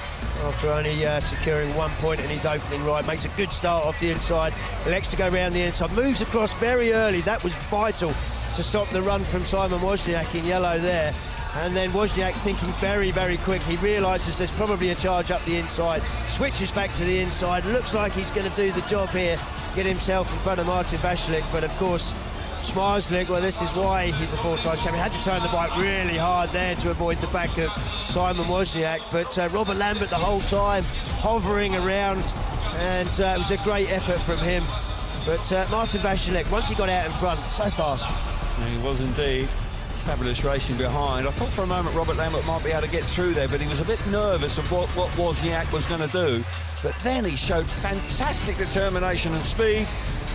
after only securing 1 point in his opening ride. Makes a good start off the inside, elects to go around the inside, moves across very early. That was vital to stop the run from Simon Wozniak in yellow there. And then Wozniak thinking very, very quick. He realises there's probably a charge up the inside, switches back to the inside. Looks like he's going to do the job here, get himself in front of Martin Vašík. But of course, Zmarzlik, well, this is why he's a 4-time champion. Had to turn the bike really hard there to avoid the back of Simon Wozniak. But Robert Lambert the whole time hovering around, and it was a great effort from him. But Martin Vašík, once he got out in front, so fast. Yeah, he was indeed. Fabulous racing behind. I thought for a moment Robert Lambert might be able to get through there, but he was a bit nervous of what Wozniak was going to do. But then he showed fantastic determination and speed,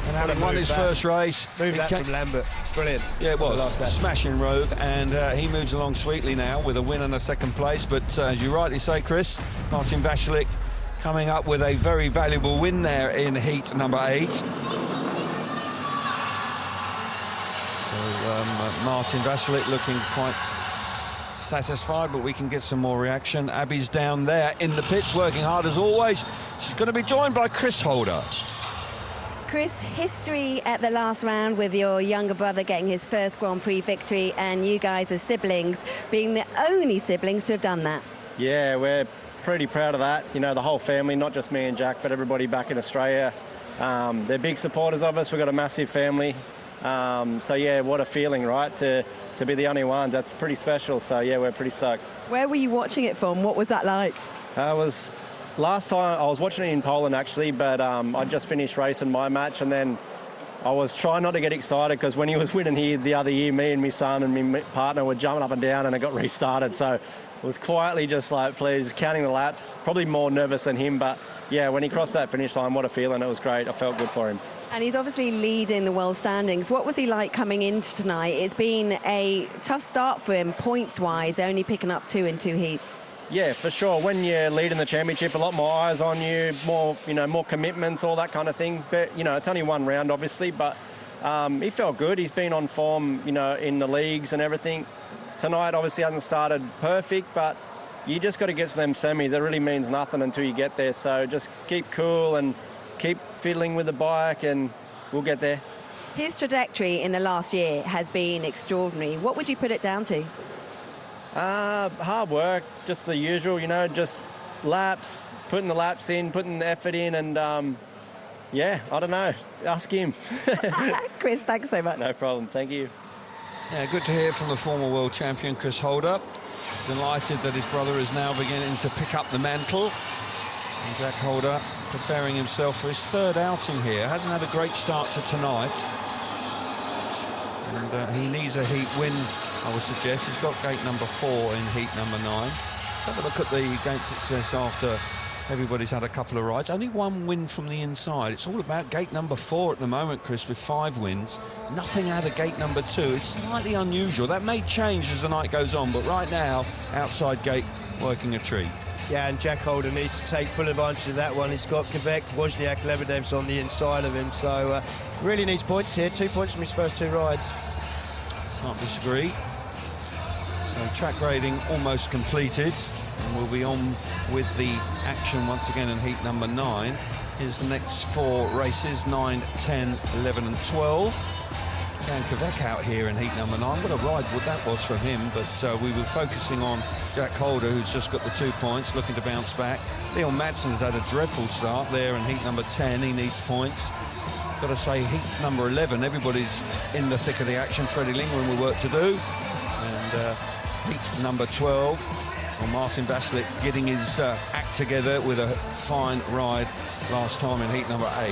and having won his first race. Move that from Lambert. Brilliant. Yeah, it was. Smashing Rove, and he moves along sweetly now with a win and a 2nd place. But as you rightly say, Chris, Martin Vašík coming up with a very valuable win there in heat number 8. Martin Vašík looking quite satisfied, but we can get some more reaction. Abby's down there in the pits, working hard as always. She's going to be joined by Chris Holder. Chris, history at the last round with your younger brother getting his first Grand Prix victory, and you guys as siblings being the only siblings to have done that. Yeah, we're pretty proud of that. You know, the whole family, not just me and Jack, but everybody back in Australia. They're big supporters of us. We've got a massive family. So yeah, what a feeling, right, to be the only ones. That's pretty special. So yeah, we're pretty stoked. Where were you watching it from? What was that like? Last time I was watching it in Poland actually, but I just finished racing my match, and then I was trying not to get excited because when he was winning here the other year, me and my son and my partner were jumping up and down, and it got restarted. So I was quietly just like, please, counting the laps. Probably more nervous than him, but yeah, when he crossed that finish line, what a feeling. It was great. I felt good for him. And he's obviously leading the world standings. What was he like coming into tonight? It's been a tough start for him, points-wise, only picking up 2 in 2 heats. Yeah, for sure. When you're leading the championship, a lot more eyes on you, more commitments, all that kind of thing. But, it's only one round, obviously. But, He felt good. He's been on form, you know, in the leagues and everything. Tonight obviously hasn't started perfect, but you just got to get to them semis. It really means nothing until you get there. So just keep cool and keep fiddling with the bike and we'll get there. His trajectory in the last year has been extraordinary. What would you put it down to? Hard work, just the usual, you know, just laps, putting the laps in, putting the effort in, and yeah, I don't know. Ask him. Chris, thanks so much. No problem. Thank you. Yeah, good to hear from the former world champion, Chris Holder. Delighted that his brother is now beginning to pick up the mantle. And Jack Holder preparing himself for his third outing here. Hasn't had a great start to tonight. And he needs a heat win, I would suggest. He's got gate number 4 in heat number 9. Let's have a look at the gate success after everybody's had a couple of rides. Only 1 win from the inside. It's all about gate number 4 at the moment, Chris, with 5 wins. Nothing out of gate number 2. It's slightly unusual. That may change as the night goes on, but right now, outside gate working a treat. Yeah, and Jack Holder needs to take full advantage of that one. He's got Quebec, Wozniak, Lebedev's on the inside of him, so really needs points here. 2 points from his first 2 rides. Can't disagree. So track grading almost completed. And we'll be on with the action once again in heat number 9. Here's the next 4 races, 9, 10, 11 and 12. Dan Quebec out here in heat number 9. What a ride that was from him, but we were focusing on Jack Holder, who's just got the 2 points, looking to bounce back. Leon Madsen has had a dreadful start there in heat number 10. He needs points. Got to say, heat number 11, everybody's in the thick of the action. Freddie Lingman with work to do. And heat number 12. Well, Martin Zmarzlik getting his act together with a fine ride last time in heat number 8.